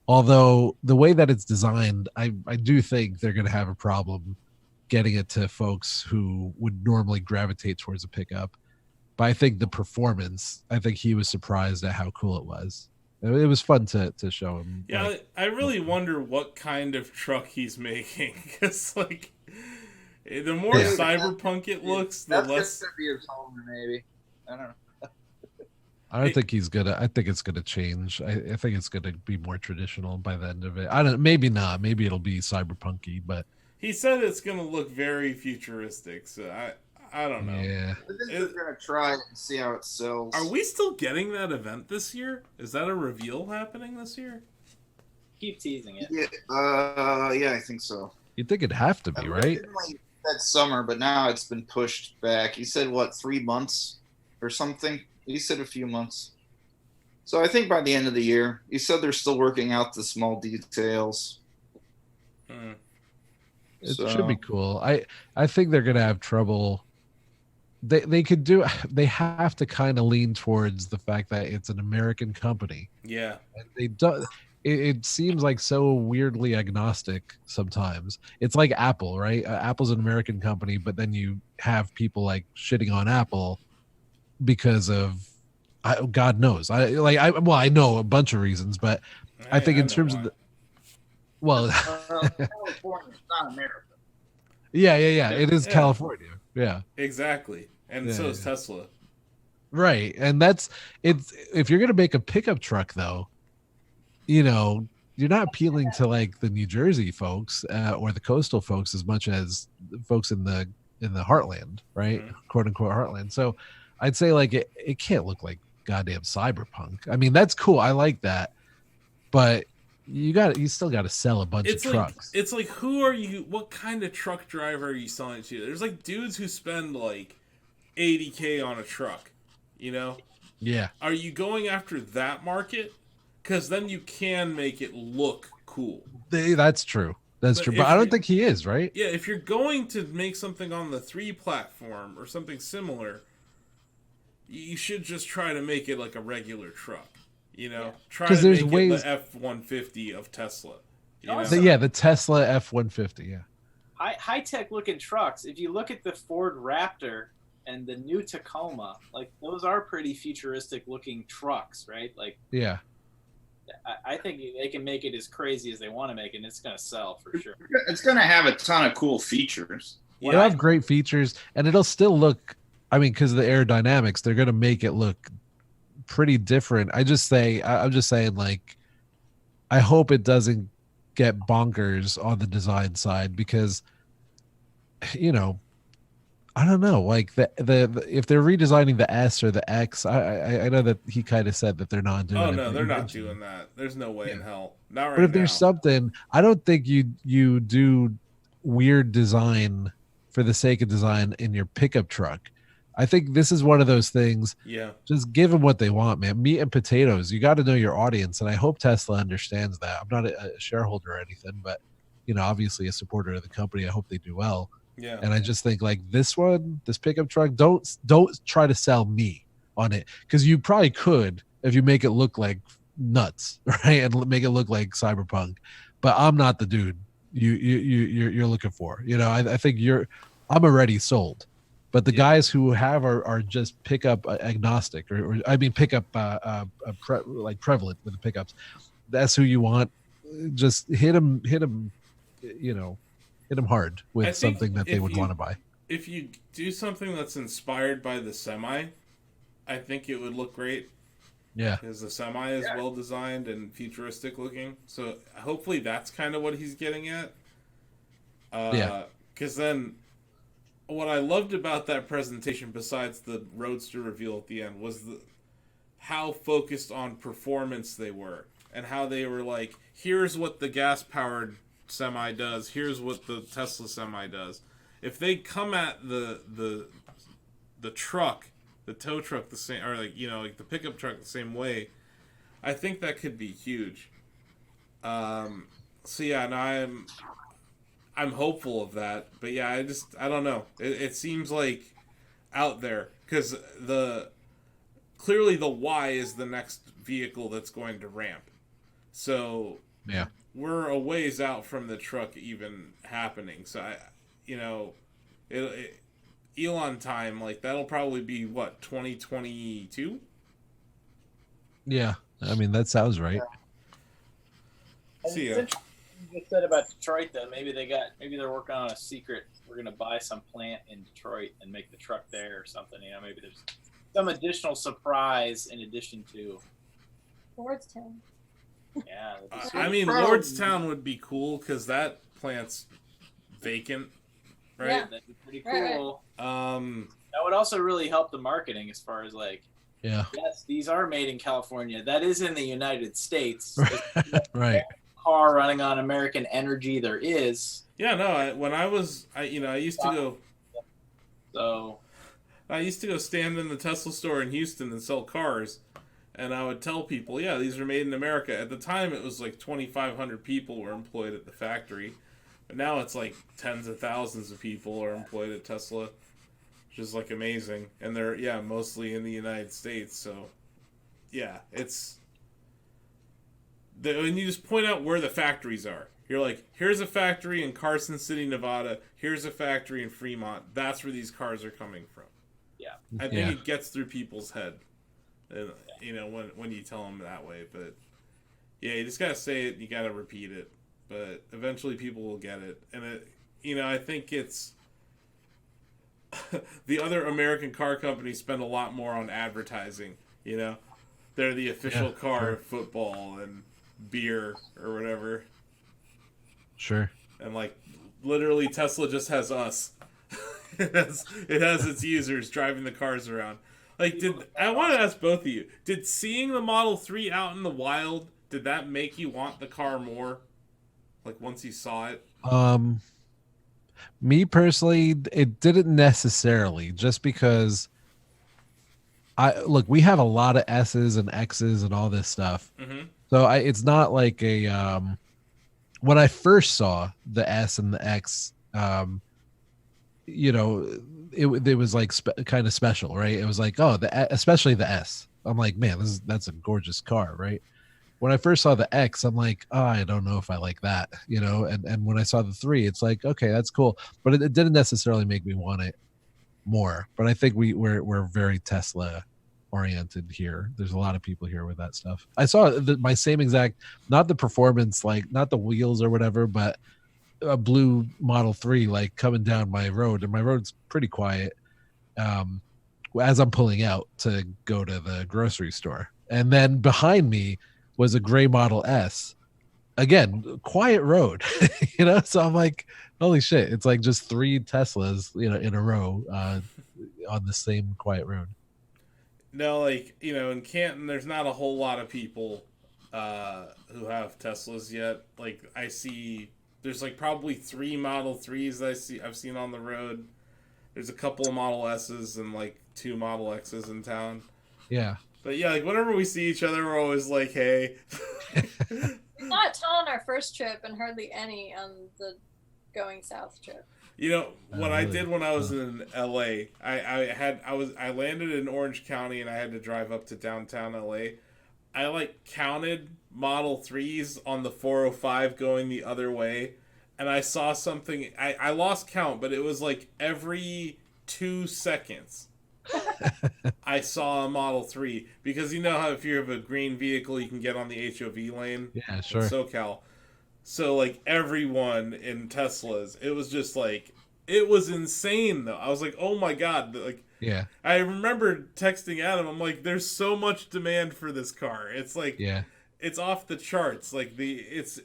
Although the way that it's designed, I do think they're going to have a problem getting it to folks who would normally gravitate towards a pickup. But I think the performance, I think he was surprised at how cool it was. It was fun to show him. Yeah, I really wonder what kind of truck he's making. Because, the more cyberpunk it looks, the less... That's going to be his home, maybe. I don't know. I don't think he's gonna. I think it's gonna change. I think it's gonna be more traditional by the end of it. I don't. Maybe not. Maybe it'll be cyberpunky, but He said it's gonna look very futuristic. So I don't know. yeah. I think they're gonna try it and see how it sells. Are we still getting that event this year? Is that a reveal happening this year? Keep teasing it. Yeah, I think so. You'd think it'd have to be, right? Originally that summer, but now it's been pushed back. He said what, 3 months or something? He said a few months. So I think by the end of the year. He said they're still working out the small details. It should be cool. I think they're gonna have trouble. They could do. They have to kind of lean towards the fact that it's an American company. Yeah. And they do. It seems like so weirdly agnostic sometimes. It's like Apple, right? Apple's an American company, but then you have people like shitting on Apple because of God knows. I know a bunch of reasons, but I think in terms of the California, not America. yeah, it is California. Yeah, exactly, and so is Tesla. Right, and that's it's. If you're gonna make a pickup truck, though, you know, you're not appealing to like the New Jersey folks or the coastal folks as much as folks in the heartland, right? Mm-hmm. "Quote unquote" heartland. So I'd say like it can't look like goddamn cyberpunk. I mean, that's cool. I like that, but you still got to sell a bunch of trucks. It's like, who are you? What kind of truck driver are you selling to? There's like dudes who spend like $80K on a truck, you know? Yeah. Are you going after that market? Because then you can make it look cool. That's true. That's true. But I don't think he is, right? Yeah, if you're going to make something on the 3 platform or something similar, you should just try to make it like a regular truck. You know, try to make it the F-150 of Tesla. You know? The Tesla F-150. Yeah. High tech looking trucks. If you look at the Ford Raptor and the new Tacoma, like those are pretty futuristic looking trucks, right? Like, yeah. I think they can make it as crazy as they want to make it, and it's going to sell for sure. It's going to have a ton of cool features. It'll have great features, and it'll still look. I mean, because of the aerodynamics, they're going to make it look pretty different. I'm just saying, like, I hope it doesn't get bonkers on the design side because, you know, I don't know, like the if they're redesigning the S or the X, I know that he kind of said that they're not doing. Oh no, they're not doing that. There's no way in hell. Not right now. But if there's something, I don't think you do weird design for the sake of design in your pickup truck. I think this is one of those things. Yeah. Just give them what they want, man. Meat and potatoes. You got to know your audience, and I hope Tesla understands that. I'm not a shareholder or anything, but you know, obviously a supporter of the company. I hope they do well. Yeah. And I just think like this pickup truck, don't try to sell me on it, because you probably could if you make it look like nuts, right, and make it look like cyberpunk. But I'm not the dude you're looking for. You know, I think I'm already sold. But the guys who are just pickup agnostic, or I mean pickup prevalent with the pickups. That's who you want. Just hit them. You know, hit them hard with something that they would want to buy. If you do something that's inspired by the Semi, I think it would look great. Yeah, because the Semi is well designed and futuristic looking. So hopefully that's kind of what he's getting at. Because then. What I loved about that presentation, besides the Roadster reveal at the end, was how focused on performance they were, and how they were like, here's what the gas-powered Semi does, here's what the Tesla Semi does. If they come at the truck, the tow truck the same, or like, you know, like the pickup truck the same way, I think that could be huge. So yeah, and I'm hopeful of that, but yeah, I don't know. It seems like out there, because clearly the Y is the next vehicle that's going to ramp. So yeah, we're a ways out from the truck even happening. So Elon time, like that'll probably be what, 2022? Yeah, I mean that sounds right. See ya. You said about Detroit though, maybe they're working on a secret. We're gonna buy some plant in Detroit and make the truck there or something. You know, maybe there's some additional surprise in addition to. Lordstown. Yeah. I mean, Lordstown would be cool because that plant's vacant, right? Yeah. That'd be pretty Right, cool. Um, That would also really help the marketing as far as like, Yeah. yes, these are made in California. That is in the United States. Right. Car running on American energy there is. yeah, no. I used to go. So I used to go stand in the Tesla store in Houston and sell cars, and I would tell people, yeah, these are made in America. At the time, it was like 2,500 people were employed at the factory, but now it's like tens of thousands of people are employed at Tesla, which is like amazing. And they're mostly in the United States. So yeah, when you just point out where the factories are. You're like, here's a factory in Carson City, Nevada. Here's a factory in Fremont. That's where these cars are coming from. yeah. I think it gets through people's head, when you tell them that way. But yeah, you just gotta say it. You gotta repeat it. But eventually, people will get it. And I think it's the other American car companies spend a lot more on advertising. They're the official car of football and beer or whatever. Sure. And like literally Tesla just has us. it has its users driving the cars around. Like I want to ask both of you, did seeing the Model 3 out in the wild, did that make you want the car more? Like once you saw it? Me personally, it didn't necessarily, just because we have a lot of S's and X's and all this stuff. Mm-hmm. So it's not like a when I first saw the S and the X, it was like kind of special, right? It was like, especially the S. I'm like, man, that's a gorgeous car, right? When I first saw the X, I'm like, I don't know if I like that, and when I saw the 3, it's like, okay, that's cool, but it didn't necessarily make me want it more. But I think we're very Tesla oriented here. There's a lot of people here with that stuff. I saw my same exact, not the performance, like not the wheels or whatever, but a blue Model 3 like coming down my road, and my road's pretty quiet as I'm pulling out to go to the grocery store. And then behind me was a gray Model S, again, quiet road. So I'm like, holy shit, it's like just 3 Teslas in a row on the same quiet road. No, like, in Canton, there's not a whole lot of people who have Teslas yet. Like, I see, there's like probably 3 Model 3s I've seen on the road. There's a couple of Model S's and like 2 Model X's in town. Yeah. But yeah, like whenever we see each other, we're always like, hey. We saw a ton on our first trip and hardly any on the going south trip. What I did when I was in LA, I landed in Orange County and I had to drive up to downtown LA. I like counted Model 3s on the 405 going the other way, and I saw something. I lost count, but it was like every 2 seconds I saw a Model 3, because you know how if you have a green vehicle you can get on the HOV lane. Yeah, sure. In SoCal. So, like, everyone in Teslas, it was just, like, it was insane, though. I was like, oh, my God. Like, yeah. I remember texting Adam. I'm like, there's so much demand for this car. It's, like, it's off the charts. Like, it's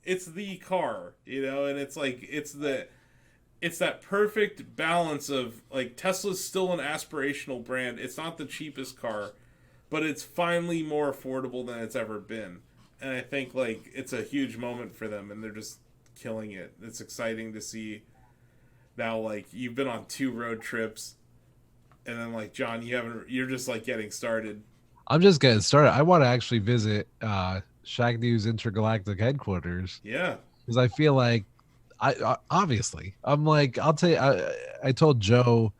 the car, and it's, like, it's that perfect balance of, like, Tesla's still an aspirational brand. It's not the cheapest car, but it's finally more affordable than it's ever been. And I think, like, it's a huge moment for them, and they're just killing it. It's exciting to see now, like, you've been on 2 road trips, and then, like, John, you're just, like, getting started. I'm just getting started. I want to actually visit Shacknews Intergalactic headquarters. Yeah. Because I feel like, I'm like, I'll tell you, I told Joe,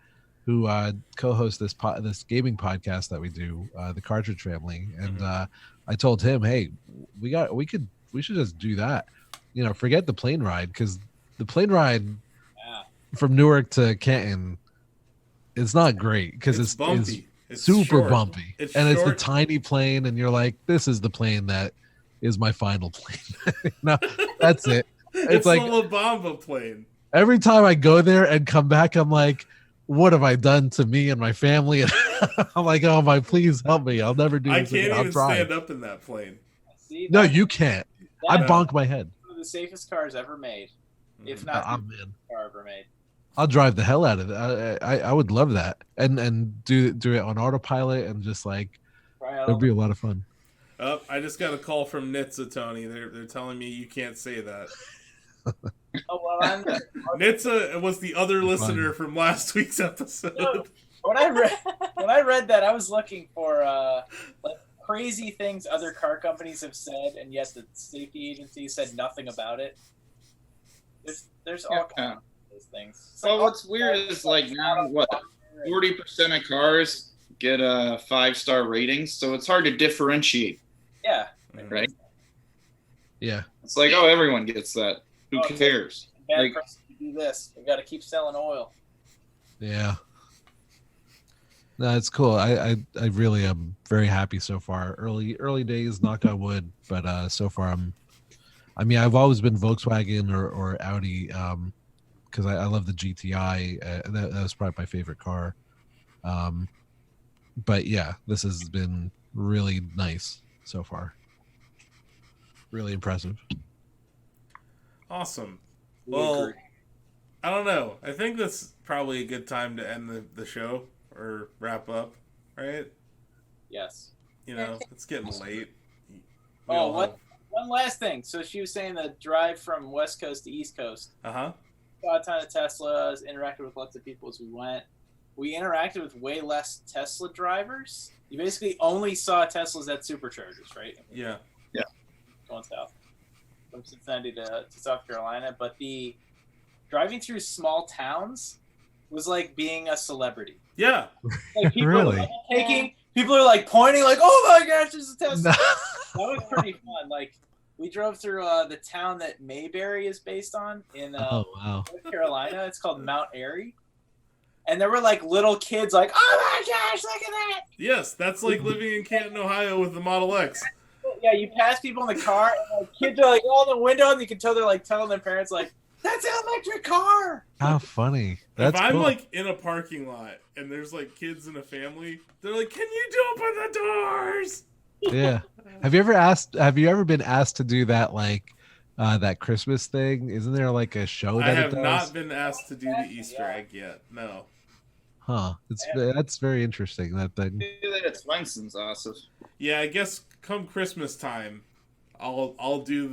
who co-hosts this gaming podcast that we do, the Cartridge Family, and I told him, hey, we should just do that. Forget the plane ride, because the plane ride from Newark to Canton, it's not great, because it's bumpy. It's super short. Bumpy. It's the tiny plane, and you're like, this is the plane that is my final plane. No, that's it. It's like the La Bamba plane. Every time I go there and come back, I'm like, what have I done to me and my family? And I'm like, oh my, please help me. I'll never do I this can't again. even stand up in that plane. See, No, that's you can't. I That- bonk my head. one of the safest cars ever made, if not Oh, the man. car ever made. I'll drive the hell out of it. I would love that, and do it on autopilot, and just like it'd be a lot of fun. Oh, I just got a call from NHTSA, Tony. They're telling me you can't say that. Oh well, NHTSA was the other listener from last week's episode. No, when I read that, I was looking for like crazy things other car companies have said, and yet the safety agency said nothing about it. There's all kinds of those things. It's Well, like, what's weird is like now what 40% of cars get 5-star ratings, so it's hard to differentiate. Yeah. Right? Yeah. It's like, oh, everyone gets that. Who cares? Bad Like, person to do this. We got to keep selling oil. Yeah. No, it's cool. I really am very happy so far. Early days, knock on wood, but so far I've always been Volkswagen or Audi, because I love the GTI. That was probably my favorite car. But yeah, this has been really nice so far. Really impressive. Awesome. We Well, agree. I don't know. I think that's probably a good time to end the show or wrap up, right? Yes. You know, it's getting late. We Oh, all what? One last thing. So she was saying the drive from West Coast to East Coast. Uh-huh. Saw a ton of Teslas, interacted with lots of people as we went. We interacted with way less Tesla drivers. You basically only saw Teslas at superchargers, right? Yeah. Going south from Cincinnati to South Carolina. But the driving through small towns was like being a celebrity. Yeah. Like people Really? are people are like pointing, like, "Oh my gosh, there's a Tesla!" No. That was pretty fun. Like we drove through the town that Mayberry is based on in Oh wow. North Carolina. It's called Mount Airy, and there were like little kids, like, "Oh my gosh, look at that!" Yes, that's like living in Canton, Ohio with the Model X. Yeah, you pass people in the car, and like, kids are like all in the window, and you can tell they're like telling their parents, like, "That's an electric car." How funny. That's if I'm cool. like in a parking lot and there's like kids in a family, they're like, "Can you open the doors?" Yeah. Have you ever been asked to do that, like that Christmas thing? Isn't there like a show that I it have does? not been asked to do the Easter egg yet. No. Huh. That's very interesting, that thing. do that at Swenson's, Asif. Yeah, I guess come Christmas time, I'll do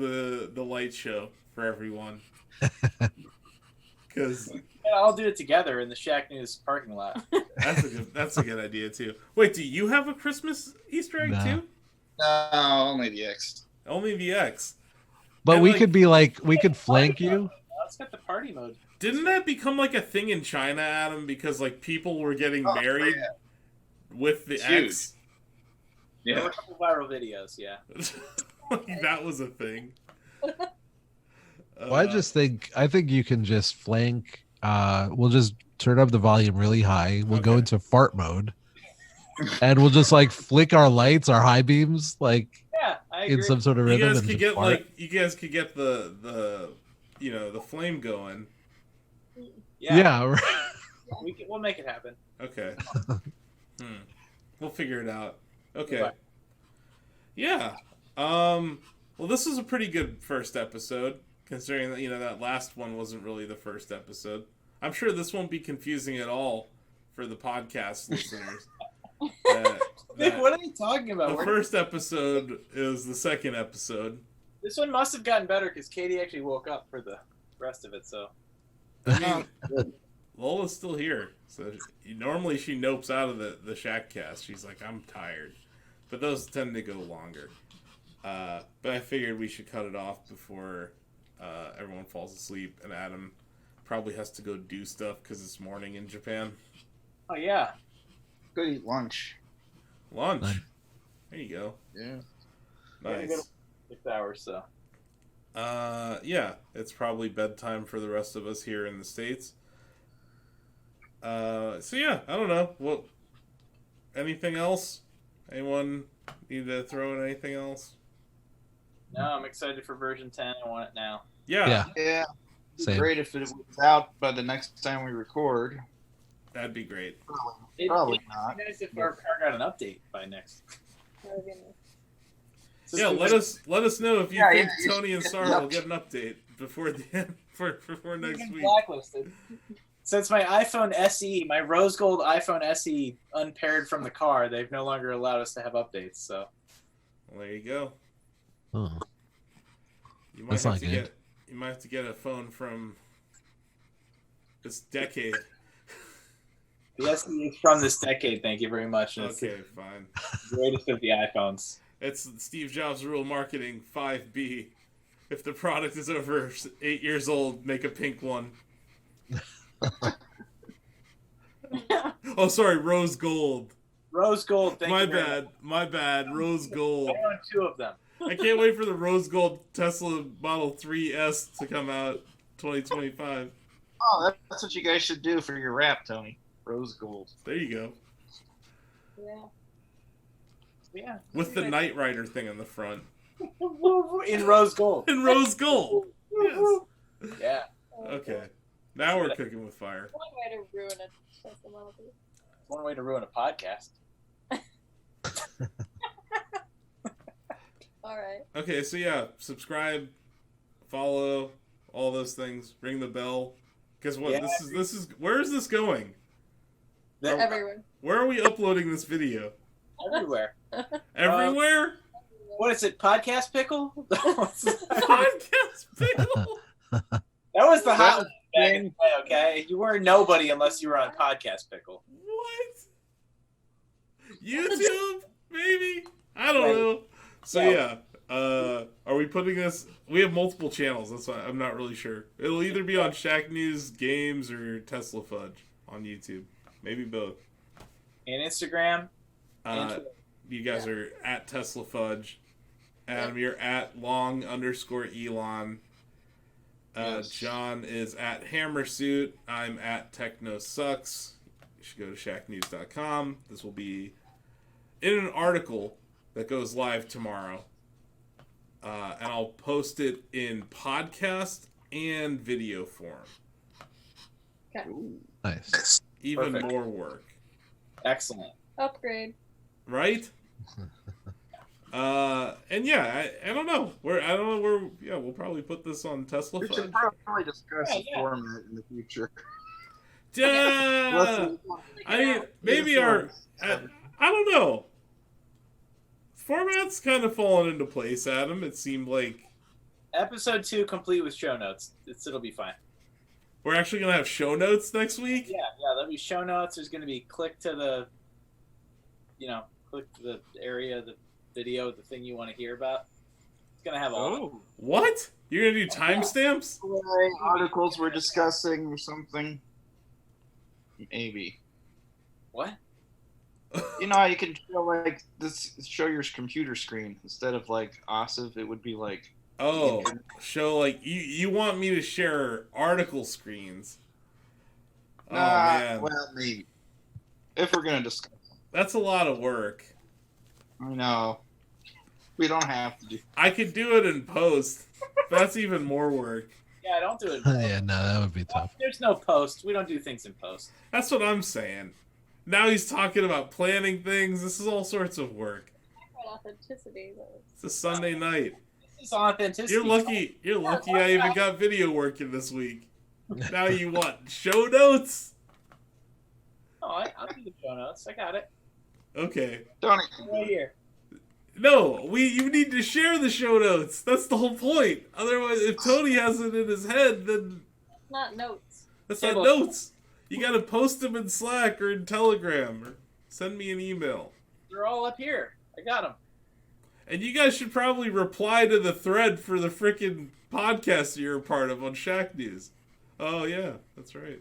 the light show for everyone. Because Yeah, I'll do it together in the Shacknews parking lot. that's a good idea too. Wait, do you have a Christmas Easter egg No. too? No, only the X. Only the X. But And, we like- could be like, we could flank you. Let's get the party mode. Didn't that become like a thing in China, Adam? Because like people were getting Oh, married yeah. with the It's X. There were Yeah. a couple viral videos, yeah. Like, that was a thing. Well, I think you can just flank. We'll just turn up the volume really high. We'll go Okay. into fart mode, and we'll just like flick our lights, our high beams, like Yeah, I agree. in some sort of You rhythm. guys and could just get fart. you guys could get the the flame going. Yeah. Right. We'll make it happen. Okay. We'll figure it out. Okay. Goodbye. Yeah. Well, this was a pretty good first episode, considering that that last one wasn't really the first episode. I'm sure this won't be confusing at all for the podcast listeners. Nick, what are you talking The about? first episode is the second episode. This one must have gotten better because Katie actually woke up for the rest of it. So I mean, Lola's still here, so normally she nopes out of the Shack cast. She's like, I'm tired, but those tend to go longer. But I figured we should cut it off before everyone falls asleep, and Adam probably has to go do stuff because it's morning in Japan. oh yeah, Go eat lunch. Lunch. Nice. There you go. Yeah. Yeah, Nice. 6 hours. So Yeah, it's probably bedtime for the rest of us here in the States. So yeah, I don't know. What? Anything else? Anyone need to throw in anything else? no, I'm excited for version 10. I want it now. Yeah. Yeah. Yeah. It'd be Same. great if it was out by the next time we record. That'd be great. Probably It'd not. be nice if our car got an update by next. That would be nice. Yeah, let us know if you Yeah, think yeah, Tony and Sara will get an update before the end before next week. Blacklisted. Since my iPhone SE, my rose gold iPhone SE unpaired from the car, they've no longer allowed us to have updates. So Well, there you go. Oh. You might That's have not to good. get a phone from this decade. the SE is from this decade. Thank you very much. And Okay, fine. It's the greatest of the iPhones. It's Steve Jobs' rule marketing 5B. If the product is over 8 years old, make a pink one. Oh, sorry, rose gold. Rose gold. Thank My you very much. bad. My bad. Rose gold. I own 2 of them. I can't wait for the rose gold Tesla Model 3S to come out 2025. Oh, that's what you guys should do for your wrap, Tony. Rose gold. There you go. Yeah. Yeah. With the Knight Rider thing on the front. In rose gold. In rose gold. Yes. Yeah. Okay. Now we're cooking with fire. One way to ruin a Tesla Model 3. One way to ruin a podcast. All right. Okay, so yeah, subscribe, follow, all those things. Ring the bell. Guess what? Yeah. This is where is this going? Everyone. Where are we uploading this video? Everywhere. Everywhere? What is it? Podcast pickle? Podcast pickle. That was the hot one back in the day, okay? You weren't nobody unless you were on Podcast Pickle. What? YouTube? Maybe? I don't know. So yeah, are we putting this? We have multiple channels. That's why I'm not really sure. It'll either be on Shacknews Games or Tesla Fudge on YouTube. Maybe both. And Instagram. You guys are at Tesla Fudge. Adam, you're at long_Elon. Yes. John is at Hammersuit. I'm at TechnoSucks. You should go to shacknews.com. This will be in an article that goes live tomorrow. And I'll post it in podcast and video form. Okay. Nice. Even Perfect. more work. Excellent. Upgrade. Right? And yeah, I don't know. We'll probably put this on Tesla We Fudge. should probably discuss the format in the future. Yeah. I mean, maybe I don't know. Format's kind of fallen into place, Adam. It seemed like Episode 2 complete with show notes. It'll be fine. we're actually gonna have show notes next week. Yeah, there'll be show notes. There's going to be click to the area, the video, the thing you want to hear about. It's going to have all. Oh, What? You're gonna do timestamps? articles we're discussing or something. Maybe. What? You know how you can show your computer screen instead of like Asif, it would be like Oh, show like you want me to share article screens? Oh man, well, maybe if we're gonna discuss. that's a lot of work. I know. We don't have to do. I could do it in post. That's even more work. Yeah, don't do it. Yeah, no, that would be tough. There's no post. We don't do things in post. That's what I'm saying. Now he's talking about planning things. This is all sorts of work. Authenticity, though. It's a Sunday night. This is authenticity. You're lucky. You're lucky I even got video working this week. Now you want show notes? Oh, I'll do the show notes. I got it. Okay. Don't. Right here. No, you need to share the show notes. That's the whole point. Otherwise, if Tony has it in his head, then Not notes. that's not notes. You gotta post them in Slack or in Telegram or send me an email. They're all up here. I got them. And you guys should probably reply to the thread for the frickin' podcast you're a part of on Shacknews. Oh yeah, that's right.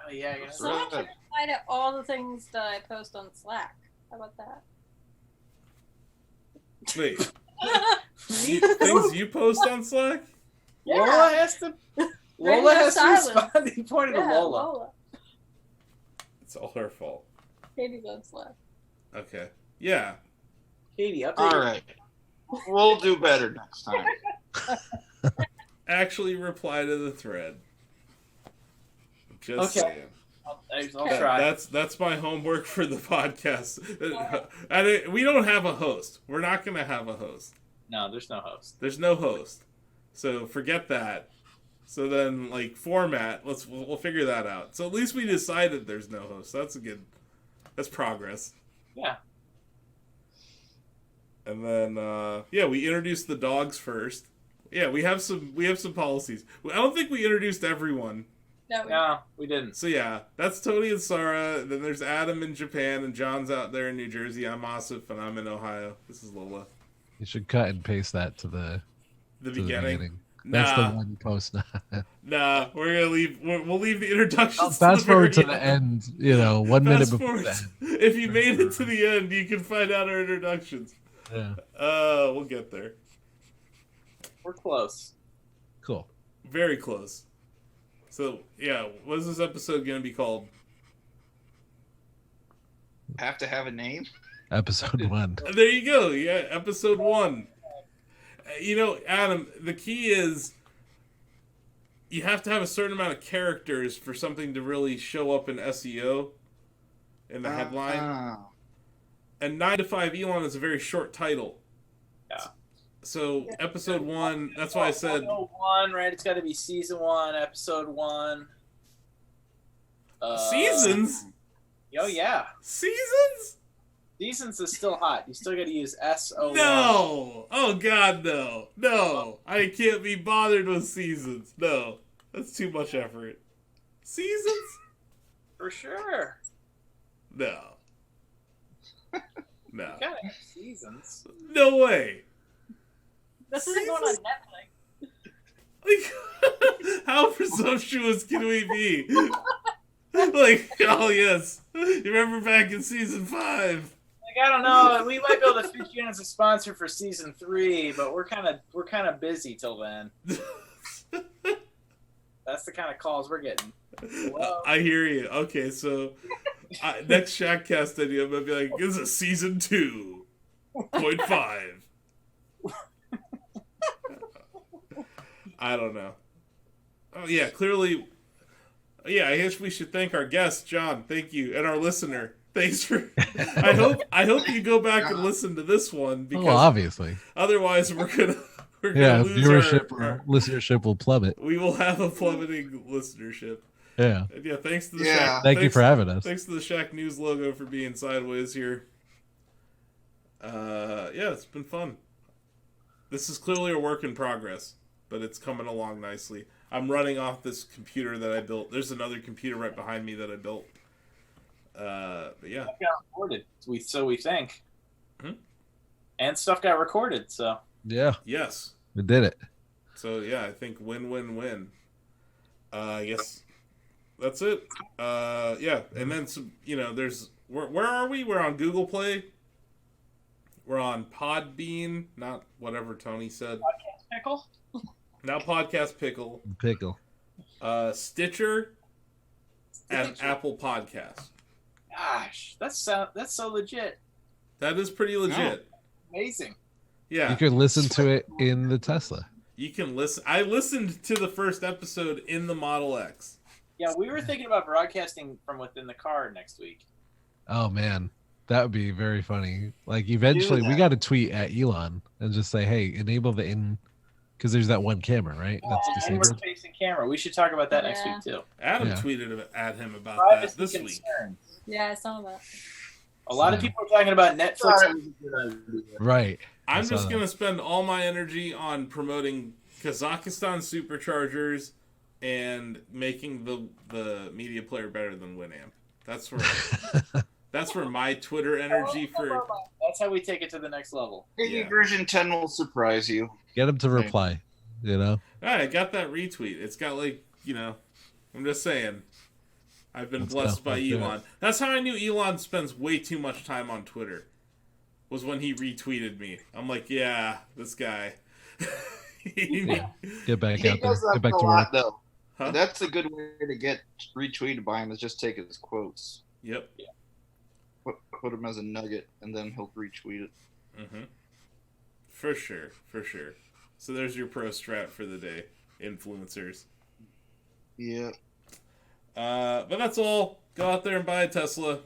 Oh, yeah. I got So I can reply to all the ththings that I post on Slack. How about that? Wait, things you post on Slack? Lola has to. Radio Lola has to silence. respond. He pointed Yeah, to Lola. It's all her fault. Katie's on Slack. Okay. Yeah. Katie, up All right. We'll do better next time. Actually reply to the thread. Just Okay. saying. I'll try. That's my homework for the podcast. And we don't have a host. We're not going to have a host. No, there's no host. There's no host. So forget that. So then, like, format, we'll figure that out. So at least we decided there's no host. That's progress. Yeah. And then, we introduced the dogs first. Yeah, we have some policies. I don't think we introduced everyone. No, we didn't. So yeah, that's Tony and Sara. Then there's Adam in Japan, and John's out there in New Jersey. I'm Asif, and I'm in Ohio. This is Lola. You should cut and paste that to the beginning. That's the one post. Nah, we're gonna leave. We'll leave the introductions. Fast forward to the end. 1 minute before that. If you made it to the end, you can find out our introductions. Yeah. We'll get there. We're close. Cool. Very close. So yeah, what is this episode gonna be called? Have to have a name? Episode 1. There you go. Yeah, episode 1. Adam, the key is you have to have a certain amount of characters for something to really show up in SEO in the headline. And 9to5 Elon is a very short title. Yeah. So episode 1, that's why I said 1, right? It's got to be season 1, episode 1. Seasons? Oh yeah. Seasons? Seasons is still hot. You still got to use SO1. No! Oh God, no! No! I can't be bothered with seasons. No, that's too much effort. Seasons? For sure. No. No. You gotta have seasons. No way. This isn't going on Netflix. Like, how presumptuous can we be? Like, oh yes, you remember back in season 5? Like, I don't know. We might be able to fit you in as a sponsor for season 3, but we're kind of busy till then. That's the kind of calls we're getting. I hear you. Okay, so next Shackcast idea, I'm gonna be like, this is season 2.5. I don't know. Oh yeah, clearly. Yeah, I guess we should thank our guest, John. Thank you, and our listener. Thanks for. I hope you go back and listen to this one because obviously. Otherwise, we're gonna lose viewership our listenership will plummet. We will have a plummeting listenership. Yeah. And yeah. Thanks to the Thank you for having us. Thanks to the Shacknews logo for being sideways here. It's been fun. This is clearly a work in progress, but it's coming along nicely. I'm running off this computer that I built. There's another computer right behind me that I built. But yeah. Stuff got recorded. So we think. Hmm? And stuff got recorded, so. Yeah. Yes. We did it. So yeah, I think win-win-win. I guess that's it. And then some, there's where are we? We're on Google Play. We're on Podbean, not whatever Tony said. Podcast Pickle. Now Podcast Pickle. Stitcher, and Apple Podcasts. Gosh, that's so legit. That is pretty legit. Oh, amazing. Yeah. You could listen to it in the Tesla. You can listen. I listened to the first episode in the Model X. Yeah, we were thinking about broadcasting from within the car next week. Oh man, that would be very funny. Like eventually, we got to tweet at Elon and just say, "Hey, enable the in." Because there's that one camera, right? That's disabled. Inward-facing camera. We should talk about that next week too. Adam tweeted at him about Privacy that this concerns. week. Yeah, I saw that. A lot of people are talking about Netflix. Right. I'm just going to spend all my energy on promoting Kazakhstan superchargers and making the media player better than Winamp. That's where my Twitter energy for. That's how we take it to the next level. Maybe version 10 will surprise you. Get him to reply. All right, I got that retweet. It's got I'm just saying. I've been blessed by Elon. That's how I knew Elon spends way too much time on Twitter. Was when he retweeted me. I'm like, yeah, this guy. Get back out there. Does that Get back a to lot, work. though. Huh? That's a good way to get retweeted by him is just take his quotes. Yep. Yeah. Put him as a nugget, and then he'll retweet it. Mm-hmm. For sure. So there's your pro strat for the day. Influencers. Yeah. But that's all. Go out there and buy a Tesla.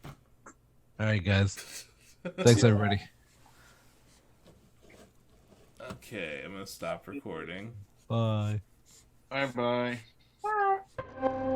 All right, guys. Thanks, everybody. Okay, I'm gonna stop recording. Bye. Bye bye. Bye.